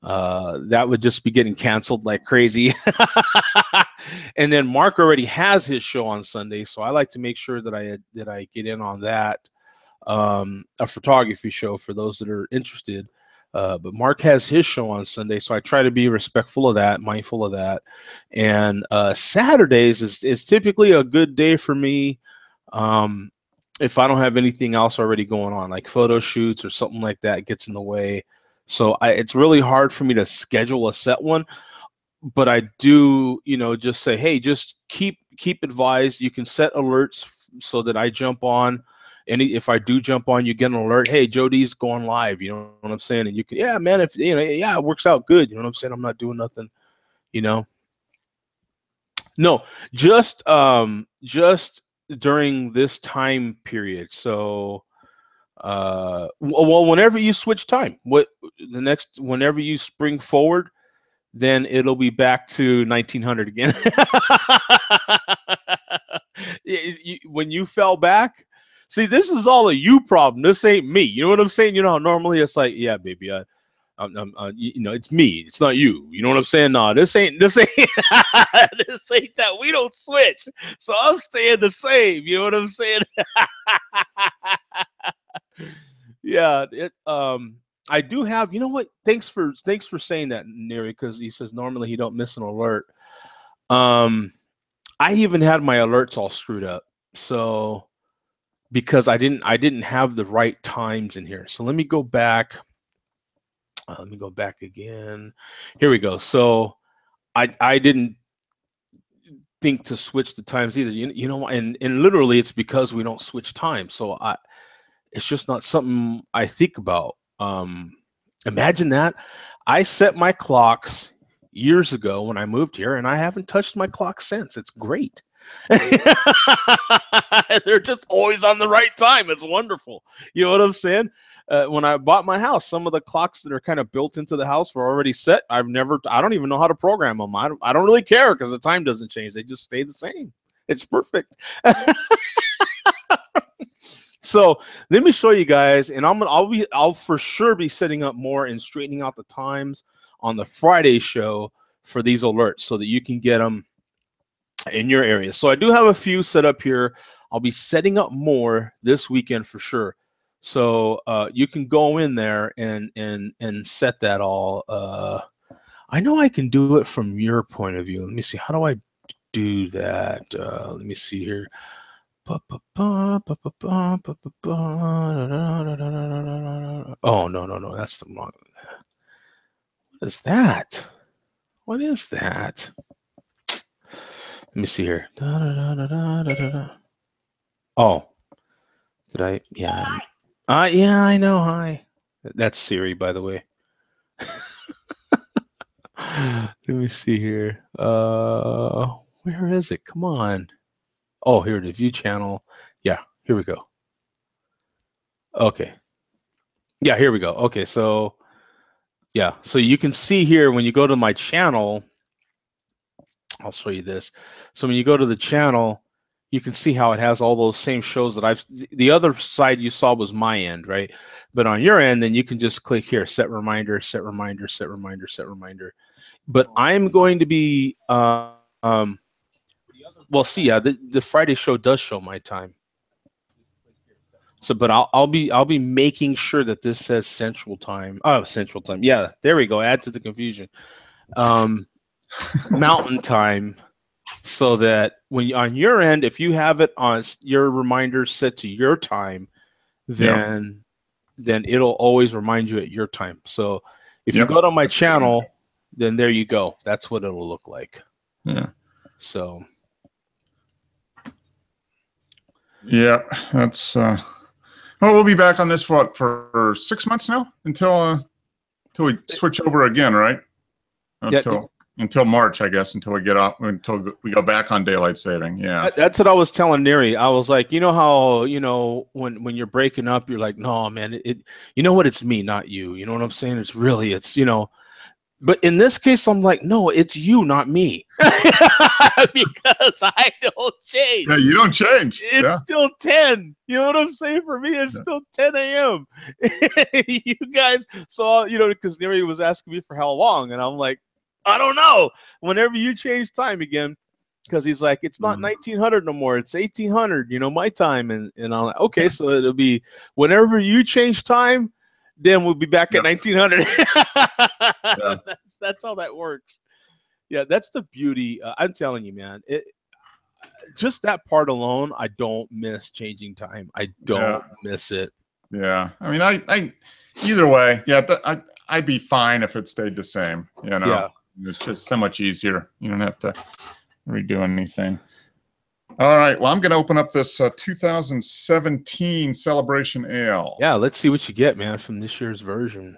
Speaker 1: That would just be getting canceled like crazy. And then Mark already has his show on Sunday, so I like to make sure that I get in on that, a photography show for those that are interested. But Mark has his show on Sunday, so I try to be respectful of that, mindful of that. And Saturdays is typically a good day for me if I don't have anything else already going on, like photo shoots or something like that gets in the way. So it's really hard for me to schedule a set one. but I do, just say, hey, just keep advised. You can set alerts so that I jump on. If I do jump on, you get an alert. Hey, Jody's going live. You know what I'm saying? And you can, yeah, man, if yeah, it works out good. You know what I'm saying? I'm not doing nothing. No, just during this time period. So, well, whenever you switch time, whenever you spring forward, then it'll be back to 1900 again. When you fell back, see, this is all a you problem. This ain't me. You know what I'm saying? Normally it's like, yeah, baby, it's me. It's not you. You know what I'm saying? No, this ain't this ain't that. We don't switch. So I'm staying the same. You know what I'm saying? Yeah. I do have. You know what? Thanks for saying that, Neri, because he says normally he don't miss an alert. I even had my alerts all screwed up. So because I didn't have the right times in here. So let me go back. Let me go back again. Here we go. So I didn't think to switch the times either. And literally it's because we don't switch times. So it's just not something I think about. Imagine that. I set my clocks years ago when I moved here, and I haven't touched my clock since. It's great. They're just always on the right time. It's wonderful. You know what I'm saying? When I bought my house, some of the clocks that are kind of built into the house were already set. I don't even know how to program them. I don't really care because the time doesn't change. They just stay the same. It's perfect. So let me show you guys, and I'll for sure be setting up more and straightening out the times on the Friday show for these alerts so that you can get them in your area. So I do have a few set up here. I'll be setting up more this weekend for sure. So you can go in there and set that all. I know I can do it from your point of view. Let me see. How do I do that? Let me see here. Oh, no. That's the wrong. What is that? What is that? Let me see here. Oh, did I? Yeah. Yeah, I know. Hi. That's Siri, by the way. Let me see here. Where is it? Come on. Oh, here it is. View channel. Yeah, here we go. Okay. Yeah, here we go. Okay, so yeah, so you can see here when you go to my channel, I'll show you this. So when you go to the channel, you can see how it has all those same shows that the other side you saw was my end, right? But on your end, then you can just click here, set reminder, set reminder, set reminder, set reminder. But I'm going to be, well, see, yeah, the Friday show does show my time. So, but I'll be making sure that this says Central Time. Oh, Central Time. Yeah, there we go. Add to the confusion. Mountain Time, so that when on your end, if you have it on your reminder set to your time, then it'll always remind you at your time. So if you go to my channel, then there you go. That's what it'll look like.
Speaker 7: Yeah.
Speaker 1: So.
Speaker 7: Yeah, that's. Well, we'll be back on this for 6 months now until we switch over again, right? Until March, I guess, until we go back on daylight saving. Yeah,
Speaker 1: that's what I was telling Neri. I was like, you know how when you're breaking up, you're like, no, man, you know what? It's me, not you. You know what I'm saying? It's But in this case, I'm like, no, it's you, not me, because I don't change.
Speaker 7: Yeah, you don't change.
Speaker 1: It's still 10. You know what I'm saying? For me, it's still 10 a.m. You guys saw, because Neri was asking me for how long, and I'm like, I don't know. Whenever you change time again, because he's like, it's not 1900 no more. It's 1800. My time, and I'm like, okay, so it'll be whenever you change time. Then we'll be back at 1900. That's how that works. Yeah, that's the beauty. I'm telling you, man. Just that part alone, I don't miss changing time. I don't miss it.
Speaker 7: Yeah, I mean, I either way, but I'd be fine if it stayed the same.
Speaker 1: Yeah,
Speaker 7: It's just so much easier. You don't have to redo anything. All right. Well, I'm going to open up this 2017 Celebration Ale.
Speaker 1: Yeah, let's see what you get, man, from this year's version.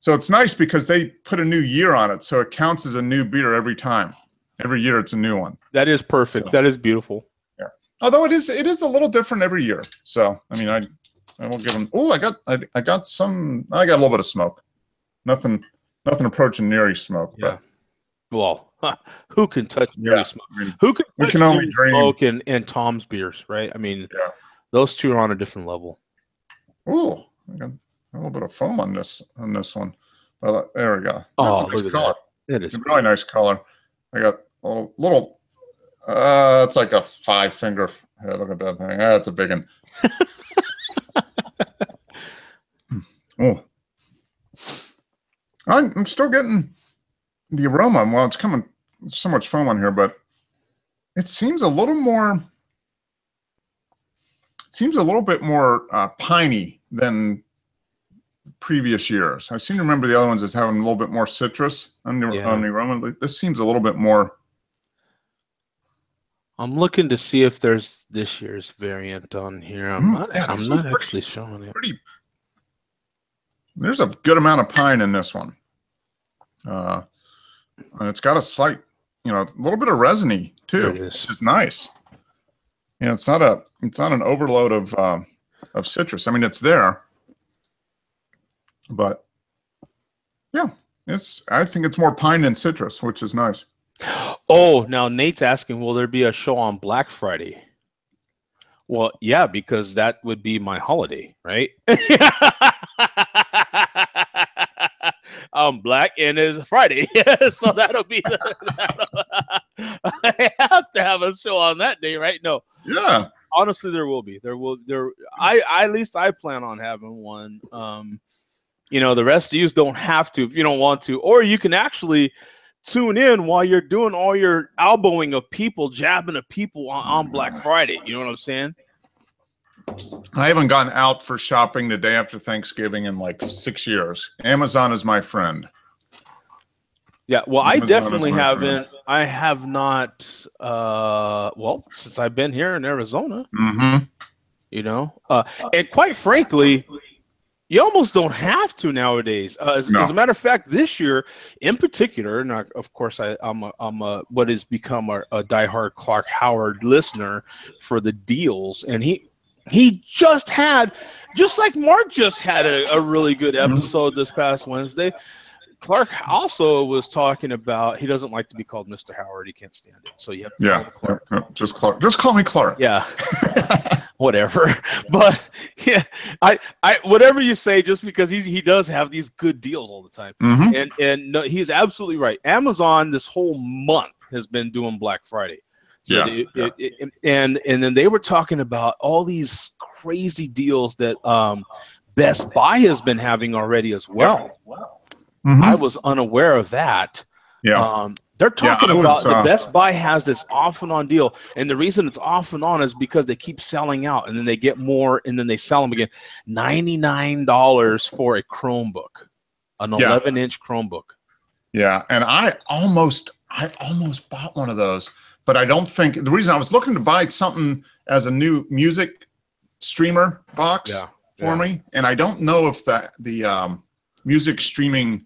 Speaker 7: So it's nice because they put a new year on it, so it counts as a new beer every time. Every year it's a new one.
Speaker 1: That is perfect.
Speaker 7: So,
Speaker 1: that is beautiful.
Speaker 7: Yeah. Although it is a little different every year. So I mean, I will give them. Oh, I got a little bit of smoke. Nothing approaching Neri smoke.
Speaker 1: Yeah.
Speaker 7: But
Speaker 1: Well, who can touch Neri smoke?
Speaker 7: I mean,
Speaker 1: Who can
Speaker 7: we
Speaker 1: touch
Speaker 7: can only
Speaker 1: Neri
Speaker 7: dream.
Speaker 1: smoke and Tom's beers, right? I mean, those two are on a different level.
Speaker 7: Oh, I got a little bit of foam on this one. Well, there we go. That's
Speaker 1: Oh,
Speaker 7: a nice
Speaker 1: look at
Speaker 7: color.
Speaker 1: that. It is
Speaker 7: a really nice color. I got a little it's like a 5-finger. Hey, look at that thing. That's a big one. Oh, I'm still getting the aroma. Well, it's coming. There's so much foam on here, but it seems a little more. It seems a little bit more piney than previous years. I seem to remember the other ones as having a little bit more citrus on the aroma. This seems a little bit more.
Speaker 1: I'm looking to see if there's this year's variant on here. I'm not actually showing it.
Speaker 7: There's a good amount of pine in this one. And it's got a slight, a little bit of resiny too, which is nice. It's not an overload of citrus. I mean, it's there, but yeah, I think it's more pine than citrus, which is nice.
Speaker 1: Oh, now Nate's asking, will there be a show on Black Friday? Well, yeah, because that would be my holiday, right? Black and it's Friday, so that'll be. I have to have a show on that day, right? No.
Speaker 7: Yeah.
Speaker 1: Honestly, there will be. At least I plan on having one. The rest of you don't have to if you don't want to, or you can actually tune in while you're doing all your elbowing of people, jabbing of people on Black Friday. You know what I'm saying?
Speaker 7: I haven't gone out for shopping the day after Thanksgiving in like 6 years. Amazon is my friend.
Speaker 1: Yeah, well, I definitely haven't. I have not. Since I've been here in Arizona, and quite frankly, you almost don't have to nowadays. As a matter of fact, this year in particular, and of course, I'm what has become a diehard Clark Howard listener for the deals, and he just like Mark just had a really good episode this past Wednesday. Clark also was talking about he doesn't like to be called Mr. Howard. He can't stand it. So you have to call him Clark.
Speaker 7: Yeah, just Clark. Just call me Clark.
Speaker 1: Yeah. Whatever. But yeah, I whatever you say, just because he does have these good deals all the time. And no, he's absolutely right. Amazon this whole month has been doing Black Friday. So and then they were talking about all these crazy deals that Best Buy has been having already as well. I was unaware of that.
Speaker 7: Yeah.
Speaker 1: They're talking about the Best Buy has this off and on deal, and the reason it's off and on is because they keep selling out, and then they get more, and then they sell them again. $99 for a Chromebook, an 11-inch Chromebook.
Speaker 7: Yeah, and I almost bought one of those, but I don't think the reason I was looking to buy something as a new music streamer box for me, and I don't know if the music streaming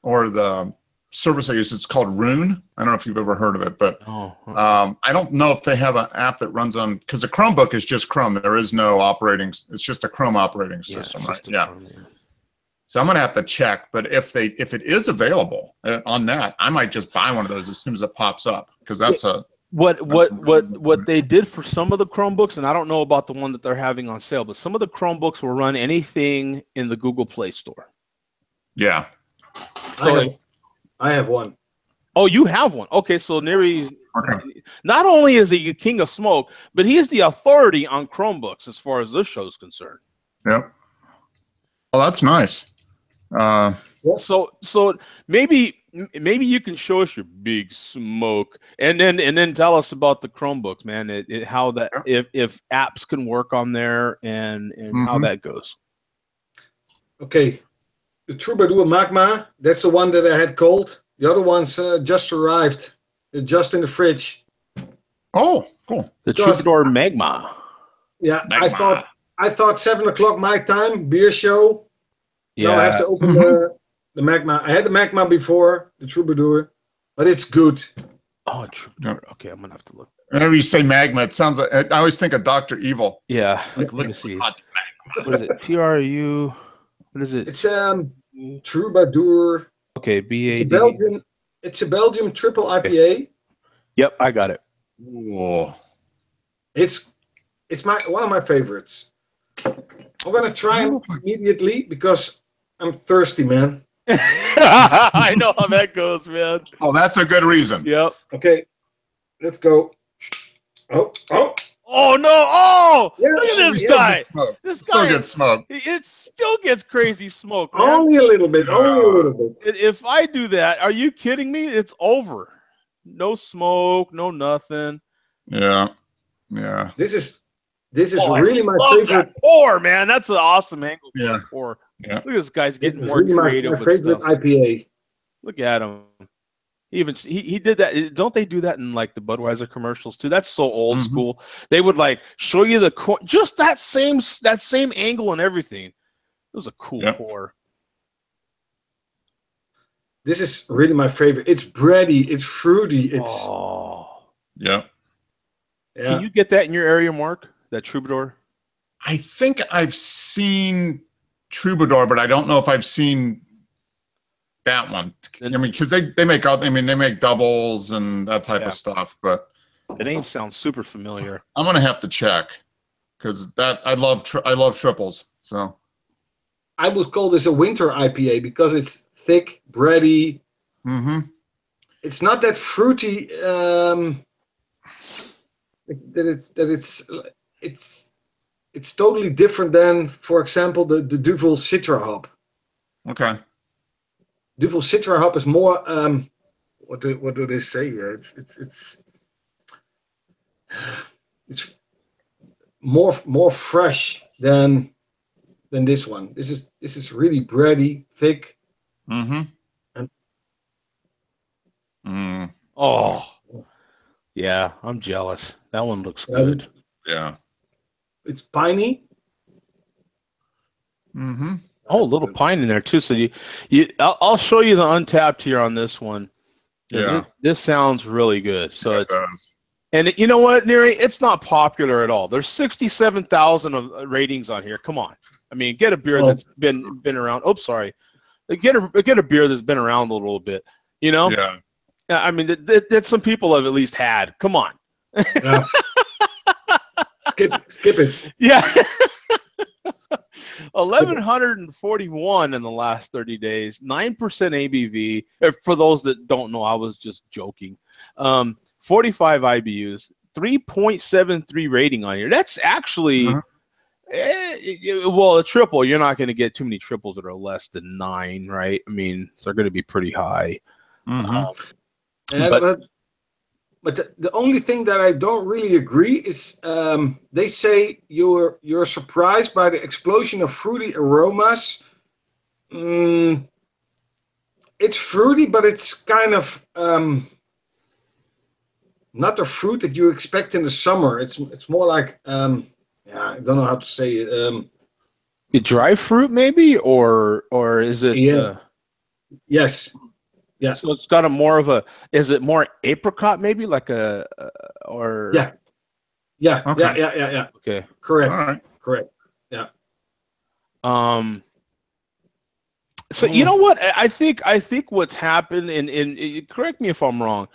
Speaker 7: or the service I use, it's called Rune. I don't know if you've ever heard of it, but I don't know if they have an app that runs on, because the Chromebook is just Chrome. There is no it's just a Chrome operating system, right? Chrome, so I'm gonna have to check, but if it is available on that, I might just buy one of those as soon as it pops up, because that's
Speaker 1: what they did for some of the Chromebooks, and I don't know about the one that they're having on sale, but some of the Chromebooks will run anything in the Google Play Store.
Speaker 7: Yeah.
Speaker 1: So
Speaker 8: I have one.
Speaker 1: Oh, you have one. Okay, so Neri, not only is he a king of smoke, but he is the authority on Chromebooks as far as this show is concerned.
Speaker 7: Yep. Well, that's nice.
Speaker 1: So maybe you can show us your big smoke, and then tell us about the Chromebooks, man. How that if apps can work on there and how that goes.
Speaker 8: Okay. The Troubadour Magma, that's the one that I had cold The other ones just arrived, just in the fridge.
Speaker 7: Oh, cool.
Speaker 1: The
Speaker 8: Because-
Speaker 1: Troubadour Magma.
Speaker 8: Yeah,
Speaker 7: Magma.
Speaker 8: I thought 7 o'clock my time, beer show. Now I have to open the Magma. I had the Magma before, the Troubadour, but it's good.
Speaker 1: Oh, Troubadour. Okay, I'm gonna have to look.
Speaker 7: Whenever you say magma, it sounds like I always think of Dr. Evil.
Speaker 1: Yeah,
Speaker 7: Like
Speaker 1: let me
Speaker 7: liquid
Speaker 1: see.
Speaker 7: hot
Speaker 1: What is it? TRU. What is it?
Speaker 8: It's Troubadour.
Speaker 1: Okay,
Speaker 8: It's a
Speaker 1: BAD.
Speaker 8: Belgian. It's a Belgium triple IPA.
Speaker 1: Yep, I got it.
Speaker 7: Whoa.
Speaker 8: It's one of my favorites. I'm gonna try it immediately because I'm thirsty, man.
Speaker 1: I know how that goes, man.
Speaker 7: Oh, that's a good reason.
Speaker 1: Yep.
Speaker 8: Okay, let's go. Oh.
Speaker 1: Oh no! Oh,
Speaker 8: Yeah,
Speaker 1: look at
Speaker 7: We
Speaker 1: this
Speaker 7: still
Speaker 1: guy.
Speaker 7: get smoke.
Speaker 1: This
Speaker 7: Still
Speaker 1: guy.
Speaker 7: get smoke.
Speaker 1: It still gets crazy smoke, man.
Speaker 8: Only a little bit. Only a little bit.
Speaker 1: If I do that, are you kidding me? It's over. No smoke, no nothing.
Speaker 7: Yeah. Yeah.
Speaker 8: This is
Speaker 1: Oh,
Speaker 8: really
Speaker 1: I
Speaker 8: my
Speaker 1: love
Speaker 8: favorite.
Speaker 1: that pour, man. That's an awesome angle.
Speaker 7: Yeah.
Speaker 1: Pour.
Speaker 7: Yeah.
Speaker 1: Look at this guy's
Speaker 8: This
Speaker 1: getting
Speaker 8: is
Speaker 1: more
Speaker 8: really my
Speaker 1: creative with
Speaker 8: favorite
Speaker 1: stuff.
Speaker 8: IPA.
Speaker 1: Look at him. He did that. Don't they do that in like the Budweiser commercials too? That's so old
Speaker 7: Mhm.
Speaker 1: school. They would like show you the just that same angle and everything. It was a cool
Speaker 7: Yep.
Speaker 1: pour.
Speaker 8: This is really my favorite. It's bready. It's fruity. It's
Speaker 1: Oh.
Speaker 7: Yeah.
Speaker 8: yeah.
Speaker 1: Can you get that in your area, Mark? That Troubadour?
Speaker 7: I think I've seen Troubadour, but I don't know if I've seen that one. I mean, because they make out. I mean, they make doubles and that type
Speaker 1: Yeah.
Speaker 7: of stuff. But
Speaker 1: The name sounds super familiar.
Speaker 7: I'm gonna have to check because that I love triples. So
Speaker 8: I would call this a winter IPA because it's thick, bready.
Speaker 7: mm-hmm.
Speaker 8: It's not that fruity. It's totally different than, for example, the Duvel Citra hop.
Speaker 7: Okay.
Speaker 8: Duvel Citra hop is more. What do they say? It's more fresh than this one. This is really bready, thick.
Speaker 7: Mm-hmm.
Speaker 8: And-
Speaker 7: Mm,
Speaker 1: Oh. Yeah, I'm jealous. That one looks
Speaker 8: Yeah,
Speaker 1: good.
Speaker 7: yeah.
Speaker 8: it's piney.
Speaker 7: Mm-hmm.
Speaker 1: Oh, a little pine in there too. So I'll show you the untapped here on this one.
Speaker 7: Yeah.
Speaker 1: This sounds really good. So
Speaker 7: It
Speaker 1: it's
Speaker 7: does.
Speaker 1: and you know what, Neri? It's not popular at all. There's 67,000 of ratings on here. Come on. I mean, get a beer that's been around. Oh, sorry. Get a beer that's been around a little bit. You know.
Speaker 7: Yeah.
Speaker 1: I mean, that some people have at least had. Come on.
Speaker 8: Yeah. Skip it.
Speaker 1: Yeah. 1,141 in the last 30 days, 9% ABV. For those that don't know, I was just joking. 45 IBUs, 3.73 rating on here. That's actually, well, a triple. You're not going to get too many triples that are less than 9, right? I mean, they're going to be pretty high.
Speaker 7: Mm-hmm.
Speaker 8: But the only thing that I don't really agree is they say you're surprised by the explosion of fruity aromas. It's fruity, but it's kind of not the fruit that you expect in the summer. It's more like I don't know how to say it.
Speaker 1: Dry fruit, maybe, or is it?
Speaker 8: Yeah. Yes. Yeah.
Speaker 1: So it's got a more of a. Is it more apricot, maybe, like or?
Speaker 8: Yeah. Yeah.
Speaker 7: Okay.
Speaker 8: Yeah.
Speaker 1: Okay.
Speaker 8: Correct.
Speaker 7: All right.
Speaker 8: Correct. Yeah.
Speaker 1: So you know what? I think what's happened, and correct me if I'm wrong.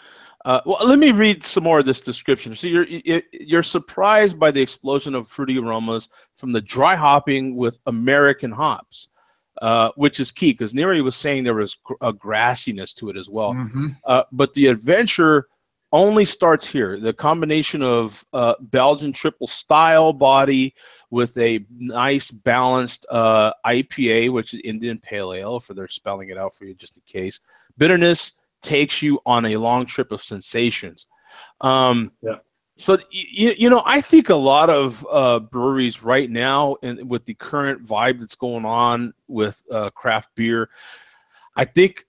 Speaker 1: Well, let me read some more of this description. So you're surprised by the explosion of fruity aromas from the dry hopping with American hops, which is key because Neri was saying there was a grassiness to it as well.
Speaker 7: Mm-hmm.
Speaker 1: But the adventure only starts here. The combination of Belgian triple style body with a nice balanced IPA, which is Indian Pale Ale, for they're spelling it out for you just in case. Bitterness takes you on a long trip of sensations. So you know, I think a lot of breweries right now, and with the current vibe that's going on with craft beer, I think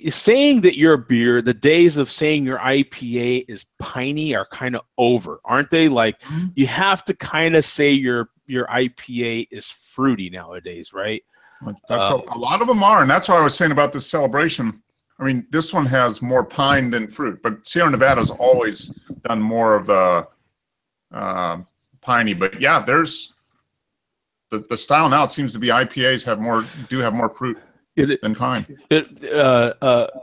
Speaker 1: saying that your beer, the days of saying your IPA is piney are kind of over, aren't they? Like you have to kind of say your IPA is fruity nowadays, right?
Speaker 7: That's a lot of them are, and that's what I was saying about this celebration. I mean, this one has more pine than fruit, but Sierra Nevada's always done more of the piney. But yeah, there's the style now. It seems to be IPAs have more fruit than pine.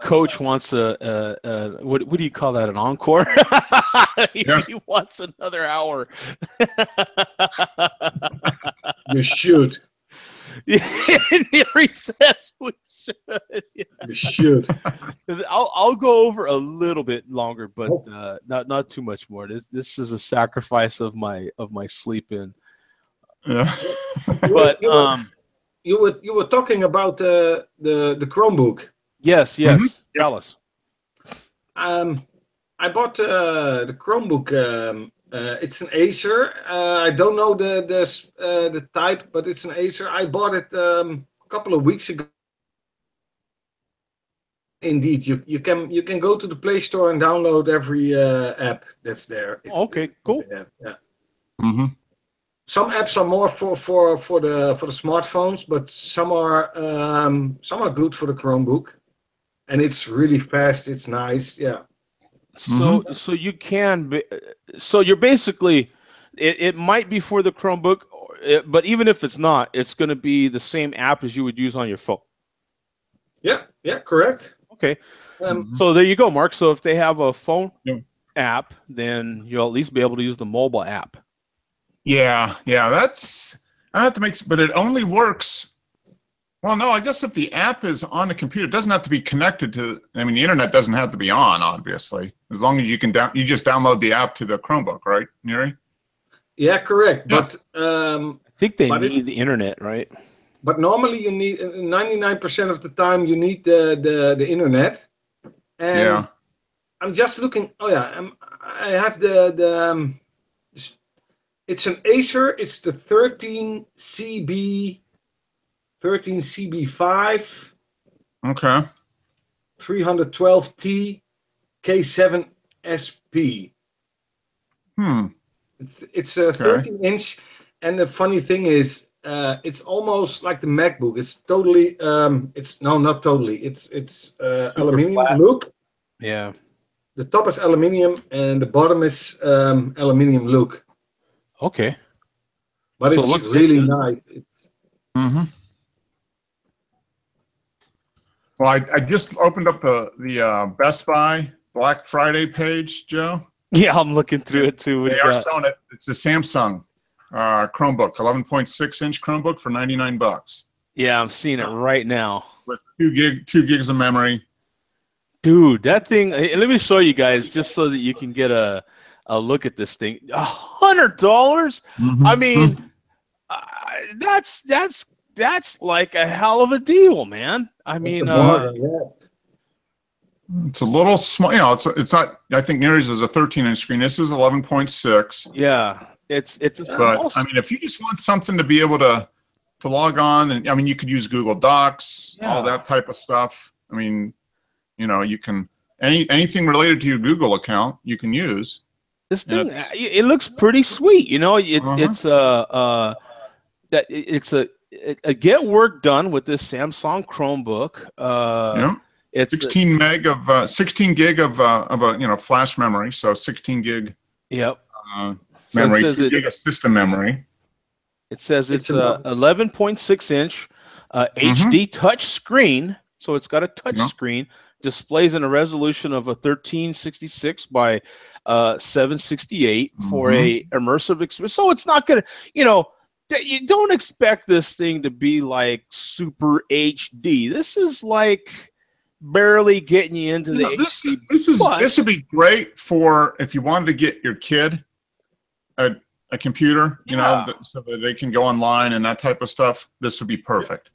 Speaker 1: Coach wants what do you call that? An encore? He wants another hour.
Speaker 8: You should.
Speaker 1: He says we should.
Speaker 8: You should.
Speaker 1: I'll go over a little bit longer, but not too much more. This is a sacrifice of my sleep in.
Speaker 7: Yeah.
Speaker 1: But
Speaker 8: you were talking about the Chromebook.
Speaker 1: Yes. Tell us.
Speaker 8: I bought the Chromebook. It's an Acer. I don't know the type, but it's an Acer. I bought it a couple of weeks ago. Indeed, you can go to the Play Store and download every app that's there.
Speaker 1: Okay, cool.
Speaker 8: Yeah.
Speaker 7: Mm-hmm.
Speaker 8: Some apps are more for the smartphones, but some are good for the Chromebook, and it's really fast. It's nice. Yeah.
Speaker 1: So you can be, so you're basically it might be for the Chromebook, but even if it's not, it's going to be the same app as you would use on your phone.
Speaker 8: Yeah, correct.
Speaker 1: Okay. So there you go, Mark. So if they have a phone app, then you'll at least be able to use the mobile app.
Speaker 7: Yeah. That's I have to make, but it only works. Well, no, I guess if the app is on a computer, it doesn't have to be connected to. I mean, the internet doesn't have to be on, obviously, as long as you can you just download the app to the Chromebook, right, Neri?
Speaker 8: Yeah, correct.
Speaker 7: Yeah.
Speaker 8: But
Speaker 1: I think they need the internet, right?
Speaker 8: But normally you need 99% of the time you need the internet. And I'm just looking. Oh yeah, I have the. It's an Acer. It's the 13CB5.
Speaker 7: Okay.
Speaker 8: 312T K7SP. It's a 13-inch, and the funny thing is, it's almost like the MacBook. It's totally. Not totally. It's aluminium
Speaker 1: flat.
Speaker 8: look.
Speaker 1: Yeah.
Speaker 8: The top is aluminium, and the bottom is aluminium look.
Speaker 1: Okay.
Speaker 8: But
Speaker 1: So
Speaker 8: it's really nice. It's.
Speaker 7: Well, I just opened up the Best Buy Black Friday page, Joe.
Speaker 1: Yeah, I'm looking through it too.
Speaker 7: They are selling it. It's a Samsung Chromebook, 11.6-inch Chromebook for $99.
Speaker 1: Yeah, I'm seeing it right now.
Speaker 7: With 2 gigs of memory.
Speaker 1: Dude, that thing. Let me show you guys just so that you can get a look at this thing. $100. I mean, that's like a hell of a deal, man. I mean,
Speaker 7: it's a little small. You know, it's not. I think Neri's is a 13-inch screen. This is 11.6.
Speaker 1: Yeah, it's.
Speaker 7: But I mean, if you just want something to be able to log on, and I mean, you could use Google Docs, all that type of stuff. I mean, you know, you can anything related to your Google account you can use.
Speaker 1: This thing, it looks pretty sweet. You know, it's a get work done with this Samsung Chromebook. It's
Speaker 7: 16 gig of flash memory, so 16 gig.
Speaker 1: Yep.
Speaker 7: Memory, so 2 gig of system memory.
Speaker 1: It says it's a 11.6-inch HD touch screen, so it's got a touch screen. Displays in a resolution of a 1366 by 768 for a immersive experience. So it's not gonna, you don't expect this thing to be like super HD. This is like barely getting you into the HD.
Speaker 7: This would be great for if you wanted to get your kid a computer, so that they can go online and that type of stuff. This would be perfect.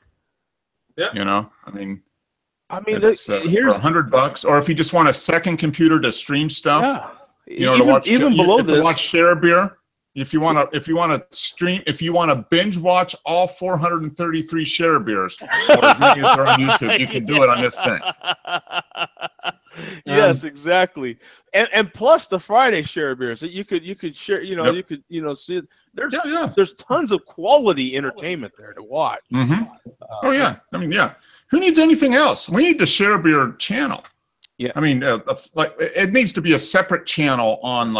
Speaker 8: Yeah.
Speaker 7: I mean,
Speaker 1: here's
Speaker 7: for $100, or if you just want a second computer to stream stuff, to watch,
Speaker 1: even below this,
Speaker 7: to watch Share Beer. if you want to stream, if you want to binge watch all 433 share beers, or as many as are on YouTube, you can do it on this thing.
Speaker 1: Yes, exactly. And plus the Friday share beers that you could share, you could see there's tons of quality entertainment there to watch.
Speaker 7: Oh yeah. I mean, yeah. Who needs anything else? We need the share beer channel.
Speaker 1: Yeah.
Speaker 7: I mean, like it needs to be a separate channel on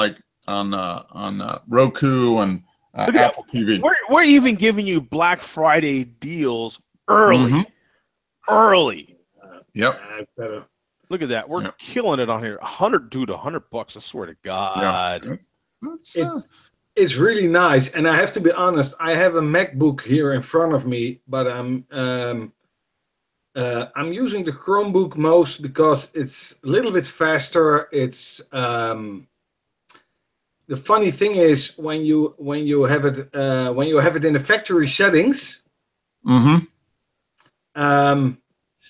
Speaker 7: Roku and Apple TV.
Speaker 1: We're even giving you Black Friday deals early. Early.
Speaker 7: Yep.
Speaker 1: Look at that. We're killing it on here. $100 I swear to God.
Speaker 7: Yeah.
Speaker 8: It's really nice. And I have to be honest, I have a MacBook here in front of me, but I'm using the Chromebook most because it's a little bit faster. It's the funny thing is when you have it in the factory settings,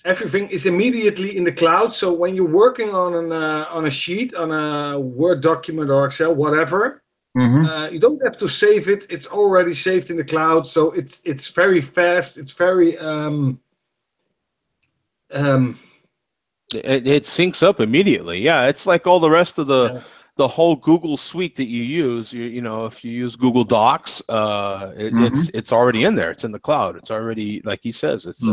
Speaker 8: everything is immediately in the cloud. So when you're working on a sheet, on a Word document or Excel, whatever, you don't have to save it. It's already saved in the cloud. So it's very fast. It's very
Speaker 1: it syncs up immediately. Yeah, it's like all the rest of the whole Google suite that you use. If you use Google Docs, it's already in there. It's in the cloud. It's already, like he says, it's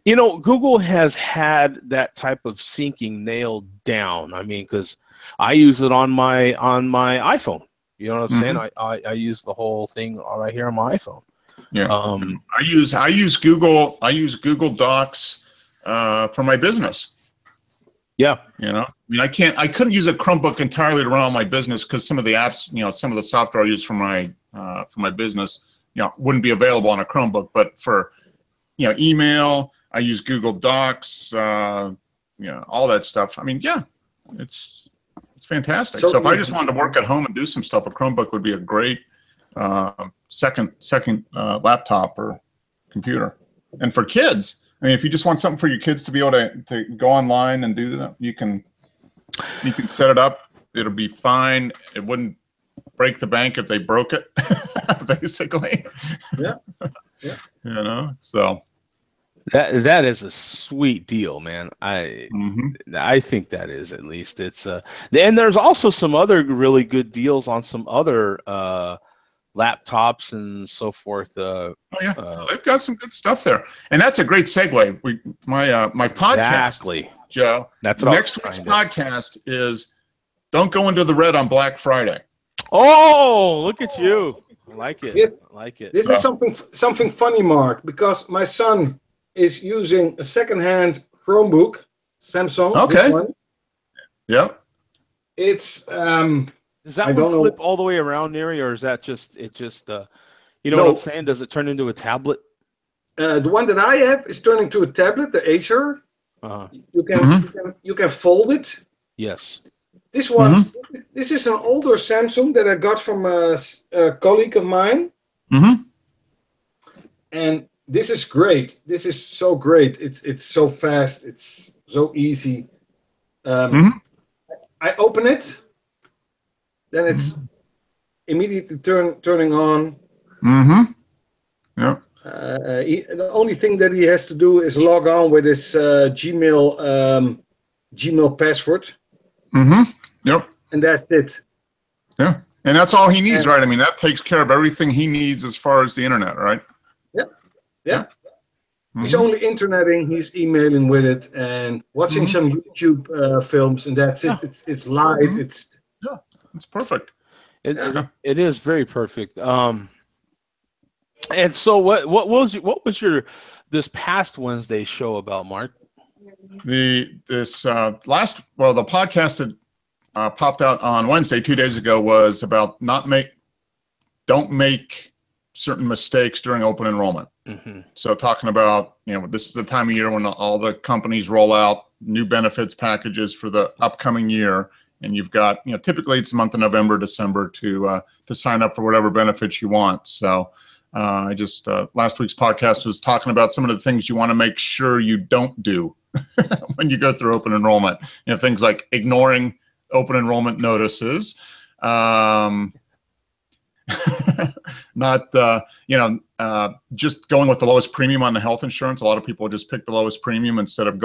Speaker 1: Google has had that type of syncing nailed down. I mean, because I use it on my iPhone. You know what I'm saying? I use the whole thing right here on my iPhone.
Speaker 7: Yeah. I use Google Docs for my business.
Speaker 1: Yeah.
Speaker 7: I mean, I couldn't use a Chromebook entirely to run all my business because some of the apps, some of the software I use for my business, wouldn't be available on a Chromebook. But for, email, I use Google Docs, all that stuff. I mean, yeah, it's fantastic. So if I just wanted to work at home and do some stuff, a Chromebook would be a great second laptop or computer. And for kids, I mean, if you just want something for your kids to be able to go online and do that, you can set it up. It'll be fine. It wouldn't break the bank if they broke it, basically. Yeah. So
Speaker 1: that is a sweet deal, man. I think that is, at least. It's and there's also some other really good deals on some other laptops and so forth.
Speaker 7: They've got some good stuff there, and that's a great segue. My podcast,
Speaker 1: exactly,
Speaker 7: Joe.
Speaker 1: That's what
Speaker 7: next week's podcast is "Don't Go Into the Red on Black Friday."
Speaker 1: Oh, look at you! I like it.
Speaker 8: Yes.
Speaker 1: I like it.
Speaker 8: This is something funny, Mark, because my son is using a second-hand Chromebook, Samsung.
Speaker 7: Okay.
Speaker 8: This one.
Speaker 7: Yep.
Speaker 8: It's
Speaker 1: Does that one flip all the way around, Neri, or is that just you know what I'm saying? Does it turn into a tablet?
Speaker 8: The one that I have is turning to a tablet, the Acer. You can fold it.
Speaker 1: Yes.
Speaker 8: This one, this is an older Samsung that I got from a colleague of mine. And this is great. This is so great. It's so fast. It's so easy. I open it, then it's immediately turning on.
Speaker 7: Yep.
Speaker 8: The only thing that he has to do is log on with his Gmail password.
Speaker 7: Yep.
Speaker 8: And that's it.
Speaker 7: Yeah. And that's all he needs, right? I mean, that takes care of everything he needs as far as the internet, right?
Speaker 8: Yeah. He's only interneting, he's emailing with it and watching some YouTube films, and that's it. It's live. It's
Speaker 7: perfect.
Speaker 1: It is very perfect. And so what was your this past Wednesday show about, Mark?
Speaker 7: The podcast that popped out on Wednesday 2 days ago was about don't make certain mistakes during open enrollment. So talking about, this is the time of year when all the companies roll out new benefits packages for the upcoming year. And you've got, typically it's the month of November, December to sign up for whatever benefits you want. So I just, last week's podcast was talking about some of the things you want to make sure you don't do when you go through open enrollment. Things like ignoring open enrollment notices, Not just going with the lowest premium on the health insurance. A lot of people just pick the lowest premium instead of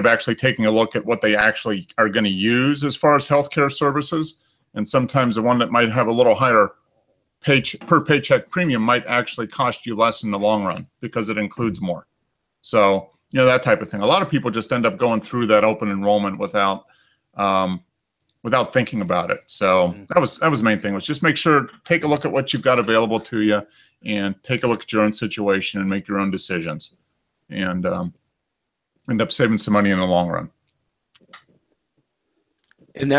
Speaker 7: actually taking a look at what they actually are going to use as far as healthcare services. And sometimes the one that might have a little higher per paycheck premium might actually cost you less in the long run because it includes more. So, that type of thing. A lot of people just end up going through that open enrollment without thinking about it. So that was the main thing, was just make sure, take a look at what you've got available to you and take a look at your own situation and make your own decisions, and end up saving some money in the long run.
Speaker 1: And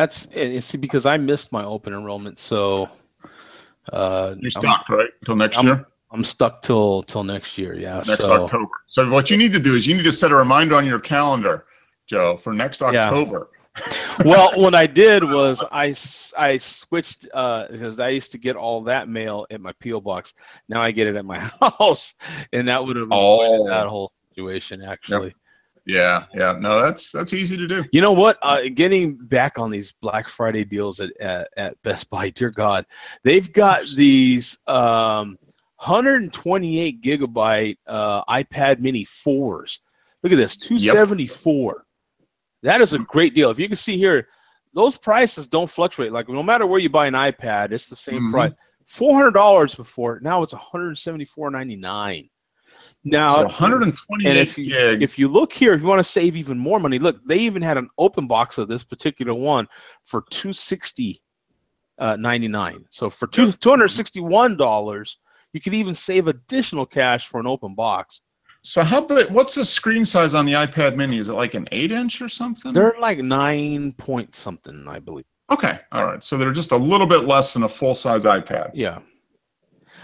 Speaker 1: see, because I missed my open enrollment, so
Speaker 7: you're stuck, right? Until next year?
Speaker 1: I'm stuck till next year, yeah.
Speaker 7: Next October. So what you need to do is you need to set a reminder on your calendar, Joe, for next October.
Speaker 1: Well, what I did was I switched because I used to get all that mail at my P.O. box. Now I get it at my house, and that would have avoided that whole situation, actually.
Speaker 7: Yep. Yeah. No, that's easy to do.
Speaker 1: You know what? Getting back on these Black Friday deals at Best Buy, dear God, they've got these 128 gigabyte iPad Mini 4s. Look at this, $274. Yep. That is a great deal. If you can see here, those prices don't fluctuate. Like, no matter where you buy an iPad, it's the same price. $400 before, now it's $174.99. Now,
Speaker 7: so 128
Speaker 1: and if you look here, if you want to save even more money, look, they even had an open box of this particular one for $260.99. So for $261, you could even save additional cash for an open box.
Speaker 7: So how big? What's the screen size on the iPad Mini? Is it like an 8-inch or something?
Speaker 1: They're like 9 point something, I believe.
Speaker 7: Okay, all right. So they're just a little bit less than a full-size iPad.
Speaker 1: Yeah,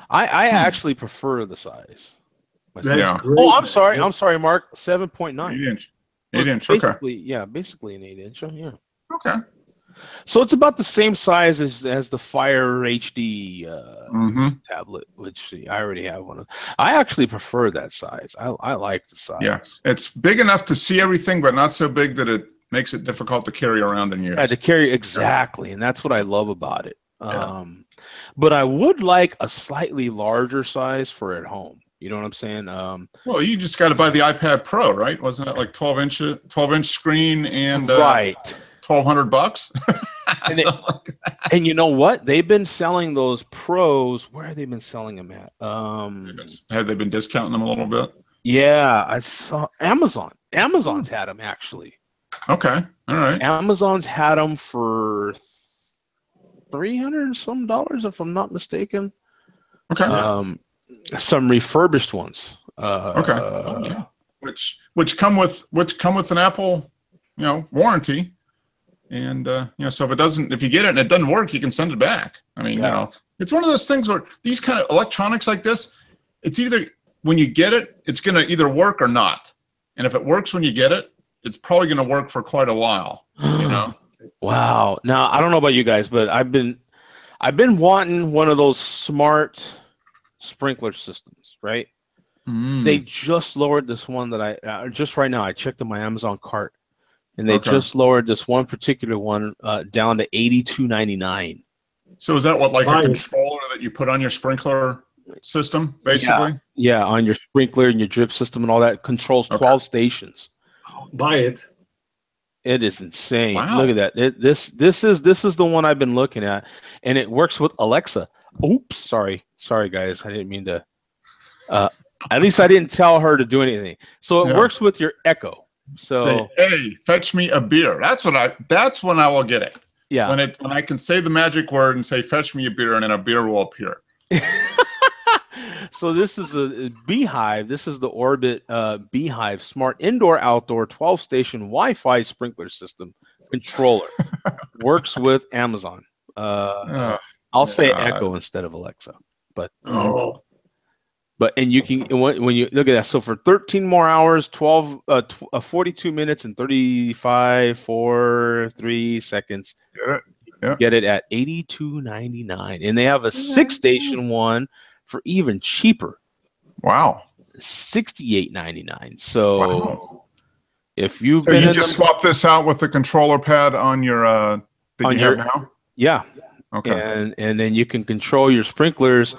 Speaker 1: I actually prefer the size.
Speaker 8: That's great.
Speaker 1: Oh, I'm sorry, Mark. 7.9.
Speaker 7: 8-inch. 8-inch. Okay.
Speaker 1: Basically an 8-inch. Yeah.
Speaker 7: Okay.
Speaker 1: So it's about the same size as the Fire HD tablet, which I already have one of. I actually prefer that size. I like the size.
Speaker 7: Yeah, it's big enough to see everything, but not so big that it makes it difficult to carry around and use.
Speaker 1: Yeah, to carry, exactly, and that's what I love about it. Yeah. But I would like a slightly larger size for at home. You know what I'm saying?
Speaker 7: Well, you just got to buy the iPad Pro, right? Wasn't it like 12-inch screen and
Speaker 1: right?
Speaker 7: $1,200.
Speaker 1: And you know what? They've been selling those Pros. Where have they been selling them at?
Speaker 7: Have they been discounting them a little bit?
Speaker 1: Yeah, I saw Amazon. Amazon's had them actually.
Speaker 7: Okay, all right.
Speaker 1: Amazon's had them for $300 and some, if I'm not mistaken.
Speaker 7: Okay.
Speaker 1: Some refurbished ones.
Speaker 7: Okay. Which come with an Apple, warranty. And so if you get it and it doesn't work, you can send it back. I mean, it's one of those things where these kind of electronics like this, it's either when you get it, it's going to either work or not. And if it works when you get it, it's probably going to work for quite a while.
Speaker 1: Wow. Now, I don't know about you guys, but I've been wanting one of those smart sprinkler systems, right? They just lowered this one that I just right now I checked in my Amazon cart, and they just lowered this one particular one down to $82.99.
Speaker 7: So is that what, like a controller that you put on your sprinkler system, basically?
Speaker 1: Yeah, on your sprinkler and your drip system and all that. Controls 12 stations.
Speaker 8: Buy it.
Speaker 1: It is insane.
Speaker 7: Wow.
Speaker 1: Look at that. This is the one I've been looking at, and it works with Alexa. Oops, sorry guys, I didn't mean to. At least I didn't tell her to do anything. So it works with your Echo. So
Speaker 7: say, hey, fetch me a beer. That's when I will get it.
Speaker 1: Yeah.
Speaker 7: When I can say the magic word and say fetch me a beer, and then a beer will appear.
Speaker 1: So this is a Beehive. This is the Orbit Beehive Smart Indoor Outdoor 12-station Wi-Fi sprinkler system controller. Works with Amazon. I'll say Echo instead of Alexa, but and you can when you look at that. So for 13 more hours, 42 minutes and 35.43 seconds, get it at $82.99, and they have a 6-station one for even cheaper.
Speaker 7: Wow,
Speaker 1: $68.99. So if you've been
Speaker 7: you just swap this out with the controller pad on your that you have now.
Speaker 1: Yeah.
Speaker 7: Okay.
Speaker 1: And then you can control your sprinklers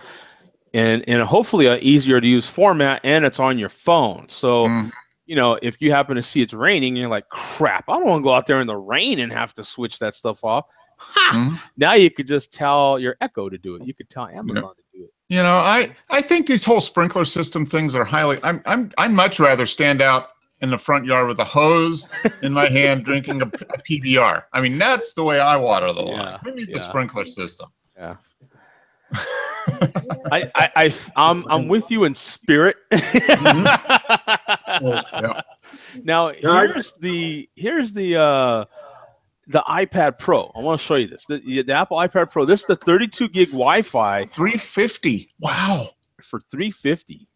Speaker 1: in hopefully an easier to use format, and it's on your phone. So,
Speaker 7: Mm.
Speaker 1: if you happen to see it's raining, and you're like, crap, I don't want to go out there in the rain and have to switch that stuff off. Ha!
Speaker 7: Mm.
Speaker 1: Now you could just tell your Echo to do it. You could tell Amazon
Speaker 7: Yeah.
Speaker 1: to do it.
Speaker 7: I think these whole sprinkler system things are highly. I'd much rather stand out in the front yard with a hose in my hand, drinking a PBR. I mean, that's the way I water the lawn. Who needs a sprinkler system?
Speaker 1: Yeah. I'm with you in spirit.
Speaker 7: Yeah.
Speaker 1: Now here's the iPad Pro. I want to show you this. The Apple iPad Pro. This is the 32 gig Wi-Fi.
Speaker 7: 350. Wow.
Speaker 1: For 350.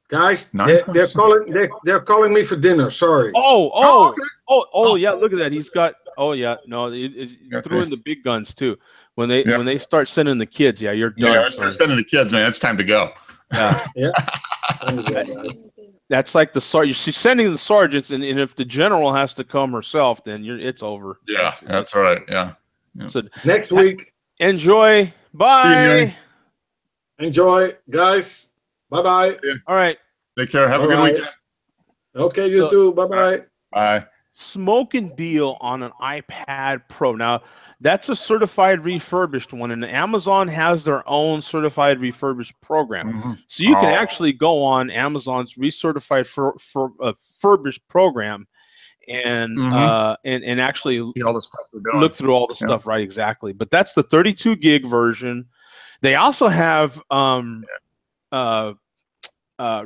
Speaker 8: Guys, they're calling me for dinner. Sorry.
Speaker 1: Oh, yeah. Look at that. He's got. Oh yeah. No, it threw in the big guns too. When they start sending the kids, yeah, you're done.
Speaker 7: Yeah, start sending the kids, man. It's time to go.
Speaker 1: Yeah.
Speaker 8: Yeah.
Speaker 1: That's like the sergeant. She's sending the sergeants, and if the general has to come herself, then it's over.
Speaker 7: Yeah, that's right. Yeah.
Speaker 1: So
Speaker 8: next week.
Speaker 1: Enjoy. Bye.
Speaker 8: Enjoy, guys. Bye-bye.
Speaker 7: Yeah.
Speaker 1: All right.
Speaker 7: Take care. Have a good weekend.
Speaker 8: Okay, you too. Bye-bye.
Speaker 7: Bye.
Speaker 1: Smoking deal on an iPad Pro. Now, that's a certified refurbished one, and Amazon has their own certified refurbished program.
Speaker 7: Mm-hmm.
Speaker 1: So you can actually go on Amazon's recertified refurbished program and and actually
Speaker 7: all the stuff they're doing.
Speaker 1: Look through all the stuff, right? Exactly. But that's the 32 gig version. They also have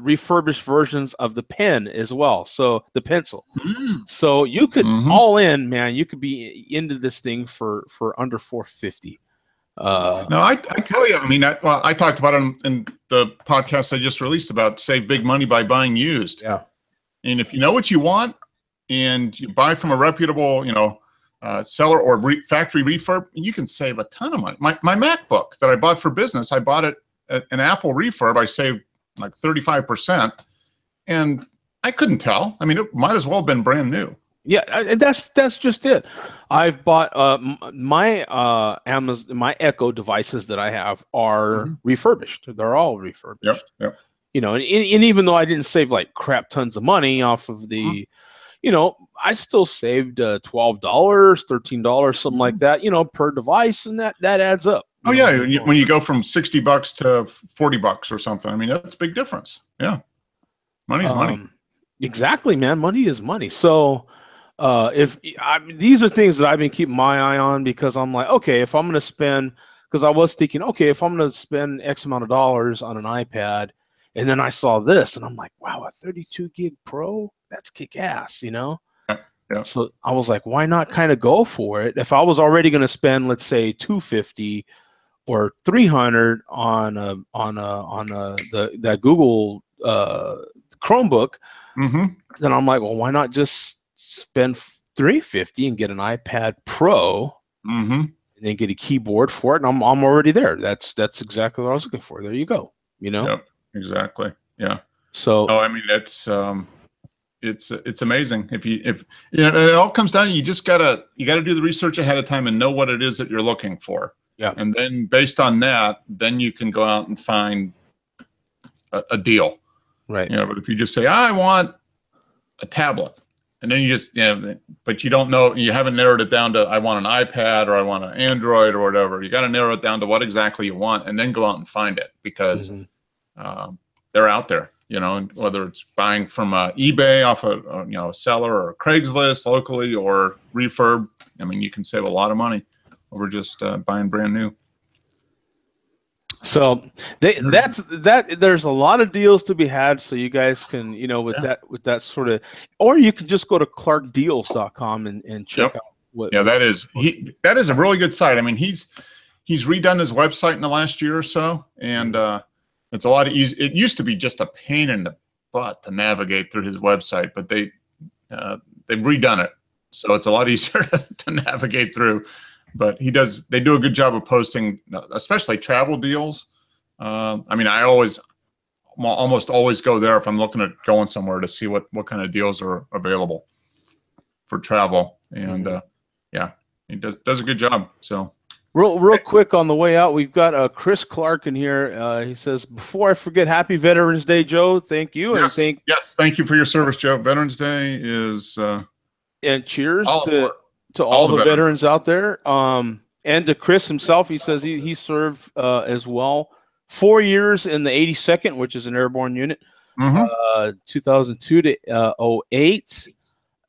Speaker 1: refurbished versions of the pen as well, so the pencil. So you could all in, man, you could be into this thing for under $450.
Speaker 7: No, I tell you, I mean, I talked about it in the podcast I just released about save big money by buying used.
Speaker 1: Yeah.
Speaker 7: And if you know what you want and you buy from a reputable, seller or factory refurb, you can save a ton of money. My MacBook that I bought for business, I bought it at an Apple refurb. I saved like 35%, and I couldn't tell. I mean, it might as well have been brand new.
Speaker 1: Yeah, and that's just it. I've bought my Amazon, my Echo devices that I have are refurbished. They're all refurbished.
Speaker 7: Yep.
Speaker 1: And even though I didn't save like crap tons of money off of the, I still saved $12, $13, something like that, per device, and that adds up.
Speaker 7: Oh yeah, when you go from $60 to $40 or something, I mean, that's a big difference. Yeah, money's money.
Speaker 1: Exactly, man. Money is money. So these are things that I've been keeping my eye on, because I'm like, okay, if I'm going to spend, because I was thinking, okay, if I'm going to spend X amount of dollars on an iPad, and then I saw this, and I'm like, wow, a 32 gig Pro, that's kick ass,
Speaker 7: Yeah.
Speaker 1: So I was like, why not kind of go for it? If I was already going to spend, let's say, $250 or $300 on that Google Chromebook, then I'm like, well, why not just spend $350 and get an iPad Pro, and then get a keyboard for it, and I'm already there. That's exactly what I was looking for. There you go.
Speaker 7: Yep, exactly. Yeah.
Speaker 1: So
Speaker 7: I mean, it's amazing if it all comes down to you gotta do the research ahead of time and know what it is that you're looking for.
Speaker 1: Yeah.
Speaker 7: And then based on that, then you can go out and find a deal.
Speaker 1: Right.
Speaker 7: But if you just say, I want a tablet, and then you just, but you don't know, you haven't narrowed it down to, I want an iPad or I want an Android or whatever. You got to narrow it down to what exactly you want, and then go out and find it, because they're out there, and whether it's buying from eBay off a seller, or Craigslist locally, or refurb. I mean, you can save a lot of money over just buying brand new.
Speaker 1: So there's a lot of deals to be had. So you guys can, with that sort of, or you can just go to clarkdeals.com and check out what.
Speaker 7: Yeah, that is a really good site. I mean, he's redone his website in the last year or so, and it's a lot easier. It used to be just a pain in the butt to navigate through his website, but they've redone it, so it's a lot easier to navigate through. But they do a good job of posting, especially travel deals. I mean, I almost always go there if I'm looking at going somewhere to see what kind of deals are available for travel. And yeah, he does a good job. So
Speaker 1: Real quick on the way out, we've got Chris Clark in here. He says, before I forget, Happy Veterans Day, Joe. Thank you,
Speaker 7: yes,
Speaker 1: and
Speaker 7: thank you for your service, Joe. Veterans Day is
Speaker 1: and cheers to all the veterans out there. And to Chris himself, he says he served as well 4 years in the 82nd, which is an airborne unit, 2002 to 08,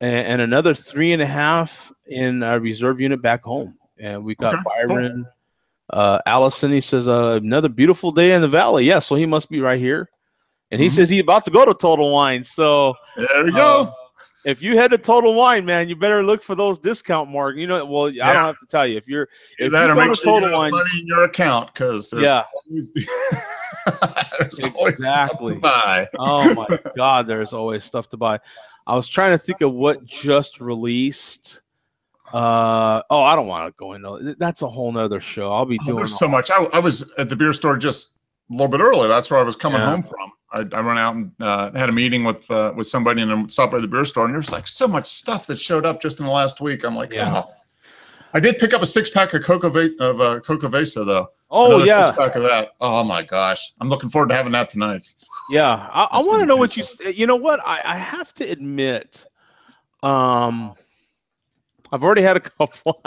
Speaker 1: and another 3.5 in our reserve unit back home. And we got Byron, Allison. He says another beautiful day in the valley. Yeah, so he must be right here. And he says he's about to go to Total Wine. So
Speaker 7: there we go.
Speaker 1: If you head to Total Wine, man, you better look for those discount marks. You know, well, I don't have to tell you. If you go to Total Wine,
Speaker 7: money in your account, because there's always, there's always stuff to buy.
Speaker 1: Oh my God, there's always stuff to buy. I was trying to think of what just released. I don't want to go into that's a whole nother show. I'll be doing.
Speaker 7: There's so much. I was at the beer store just a little bit earlier. That's where I was coming home from. I ran out and had a meeting with somebody and then stopped by the beer store, and there's like so much stuff that showed up just in the last week. I'm like, I did pick up a 6-pack of Coca Vesa though.
Speaker 1: Oh yeah,
Speaker 7: 6-pack of that. Oh my gosh, I'm looking forward to having that tonight.
Speaker 1: Yeah, I want to know what you know what I have to admit, I've already had a couple,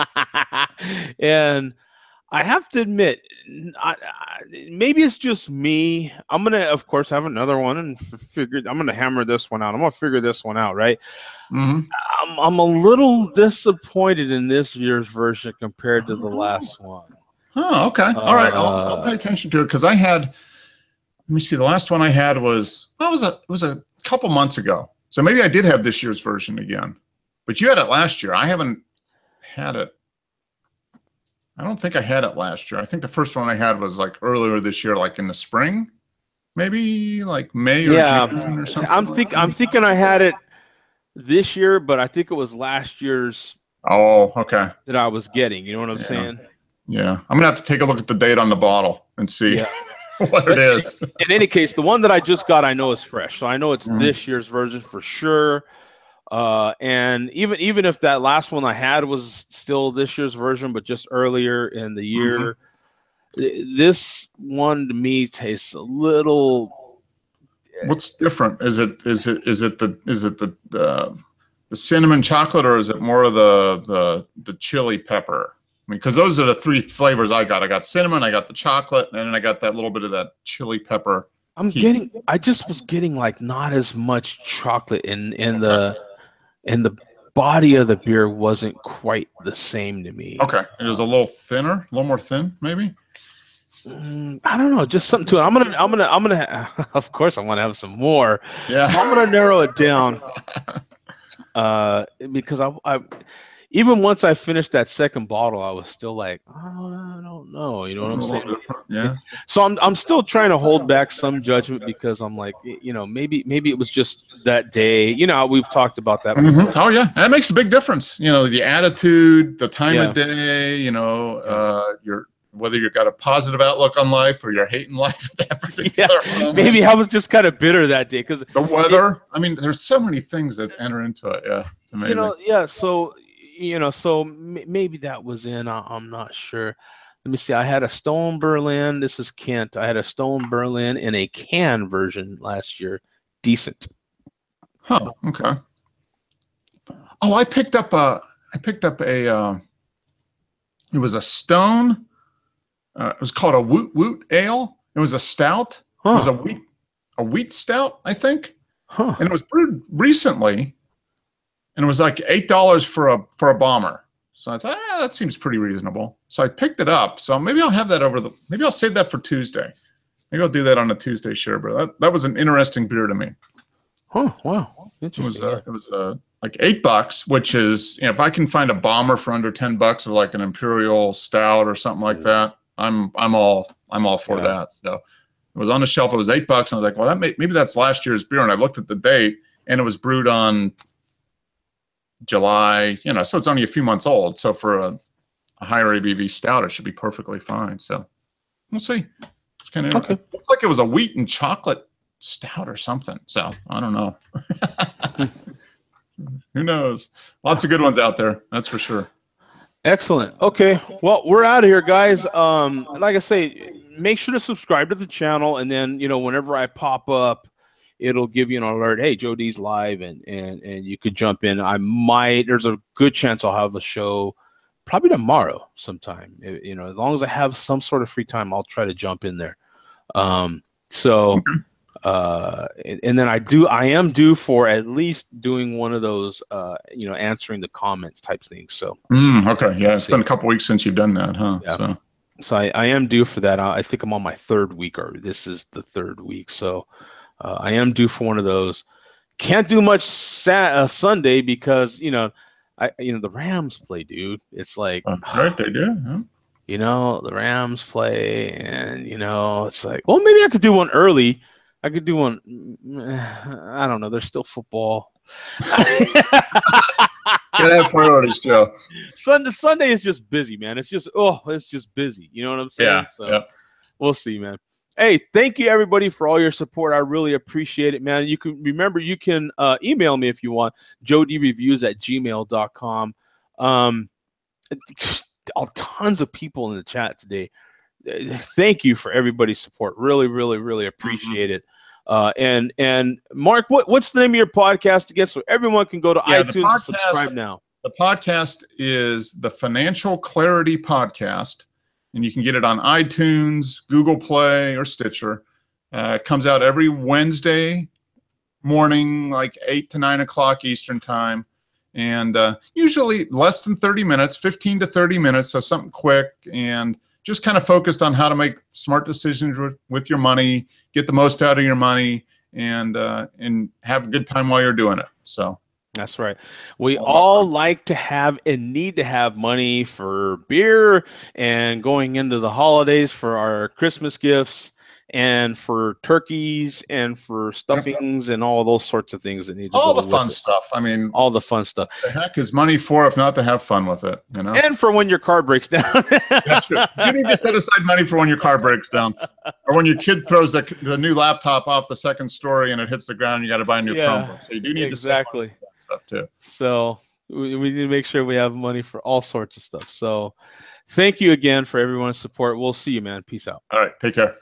Speaker 1: and I have to admit, maybe it's just me. I'm gonna, of course, have another one and I'm gonna hammer this one out. I'm gonna figure this one out, right? I'm a little disappointed in this year's version compared to the last one.
Speaker 7: Oh, okay. All right, I'll pay attention to it because I had. Let me see. The last one I had was it was a couple months ago. So maybe I did have this year's version again. But you had it last year. I haven't had it. I don't think I had it last year. I think the first one I had was like earlier this year, like in the spring, maybe like May or June or something.
Speaker 1: I'm thinking I had it this year, but I think it was last year's.
Speaker 7: Oh, okay.
Speaker 1: That I was getting. You know what I'm saying?
Speaker 7: Yeah, I'm gonna have to take a look at the date on the bottle and see what it is.
Speaker 1: In any case, the one that I just got, I know is fresh, so I know it's this year's version for sure. And even if that last one I had was still this year's version, but just earlier in the year, this one to me tastes a little.
Speaker 7: What's different? Is it the cinnamon chocolate, or is it more of the chili pepper? I mean, because those are the three flavors I got. I got cinnamon, I got the chocolate, and then I got that little bit of that chili pepper.
Speaker 1: I just was getting like not as much chocolate in the body of the beer wasn't quite the same to me.
Speaker 7: Okay, it was a little thinner, a little more thin, maybe.
Speaker 1: I don't know, just something to it. I'm gonna. Of course, I want to have some more.
Speaker 7: Yeah,
Speaker 1: so I'm gonna narrow it down. Because I even once I finished that second bottle, I was still like, oh, I don't know. You know what I'm saying?
Speaker 7: Yeah.
Speaker 1: So I'm still trying to hold back some judgment because I'm like, you know, maybe it was just that day. You know, we've talked about that before.
Speaker 7: Oh yeah, that makes a big difference. You know, the attitude, the time of day. You know, whether you've got a positive outlook on life or you're hating life at that particular moment.
Speaker 1: Maybe I was just kind of bitter that day because
Speaker 7: the weather. I mean, there's so many things that enter into it. Yeah, it's amazing.
Speaker 1: You know, so maybe that was in. I'm not sure. Let me see. I had a Stone Berlin. This is Kent. I had a Stone Berlin in a can version last year. Decent.
Speaker 7: Huh. Okay. Oh, I picked up a. It was a Stone. It was called a Woot Woot Ale. It was a stout. It was a wheat stout, I think. And it was brewed recently. And it was like $8 for a bomber. So I thought, that seems pretty reasonable. So I picked it up. So maybe I'll have that maybe I'll save that for Tuesday. Maybe I'll do that on a Tuesday share. But that was an interesting beer to me.
Speaker 1: Oh, wow. Interesting.
Speaker 7: It was like $8, which is, you know, if I can find a bomber for under $10 of like an imperial stout or something like that, I'm all for that. So it was on the shelf. It was $8, and I was like, well, maybe that's last year's beer. And I looked at the date, and it was brewed on July. You know, so it's only a few months old. So for a higher ABV stout, it should be perfectly fine. So we'll see. It's kind of it looks like it was a wheat and chocolate stout or something. So I don't know. Who knows? Lots of good ones out there. That's for sure.
Speaker 1: Excellent. Okay. Well, we're out of here, guys. Like I say, make sure to subscribe to the channel, and then whenever I pop up, it'll give you an alert. Hey, Joe D's live, and you could jump in. There's a good chance I'll have a show probably tomorrow sometime. As long as I have some sort of free time, I'll try to jump in there. So. And then I am due for at least doing one of those, answering the comments type things. So,
Speaker 7: okay. Yeah. It's been a couple weeks since you've done that, huh?
Speaker 1: Yeah. So I am due for that. I think I'm on my third week, or this is the third week. So, I am due for one of those. Can't do much Sunday because, the Rams play, dude. It's like,
Speaker 7: right. They do. Huh?
Speaker 1: The Rams play, and, it's like, well, maybe I could do one early. I could do one. I don't know. There's still football.
Speaker 7: Gotta have priorities, Joe.
Speaker 1: Sunday is just busy, man. It's just busy. You know what I'm saying?
Speaker 7: Yeah.
Speaker 1: So we'll see, man. Hey, thank you everybody for all your support. I really appreciate it, man. You can email me if you want. jodreviews@gmail.com. Tons of people in the chat today. Thank you for everybody's support. Really, really, really appreciate it. And Mark, what's the name of your podcast again, so everyone can go to iTunes and subscribe now?
Speaker 7: The podcast is the Financial Clarity Podcast, and you can get it on iTunes, Google Play, or Stitcher. It comes out every Wednesday morning, like 8 to 9 o'clock Eastern time. And usually less than 30 minutes, 15 to 30 minutes, so something quick, and just kind of focused on how to make smart decisions with your money, get the most out of your money, and have a good time while you're doing it. So
Speaker 1: that's right. We all like to have and need to have money for beer and going into the holidays for our Christmas gifts and for turkeys and for stuffings and all those sorts of things that need to
Speaker 7: all
Speaker 1: go
Speaker 7: the fun
Speaker 1: with it.
Speaker 7: stuff. I mean,
Speaker 1: all the fun stuff.
Speaker 7: The heck is money for if not to have fun with it,
Speaker 1: And for when your car breaks down.
Speaker 7: That's true. You need to set aside money for when your car breaks down, or when your kid throws the new laptop off the second story and it hits the ground and you got to buy a new Chromebook. So you do need to save money for that stuff too.
Speaker 1: So we need to make sure we have money for all sorts of stuff. So thank you again for everyone's support. We'll see you, man. Peace out.
Speaker 7: All right. Take care.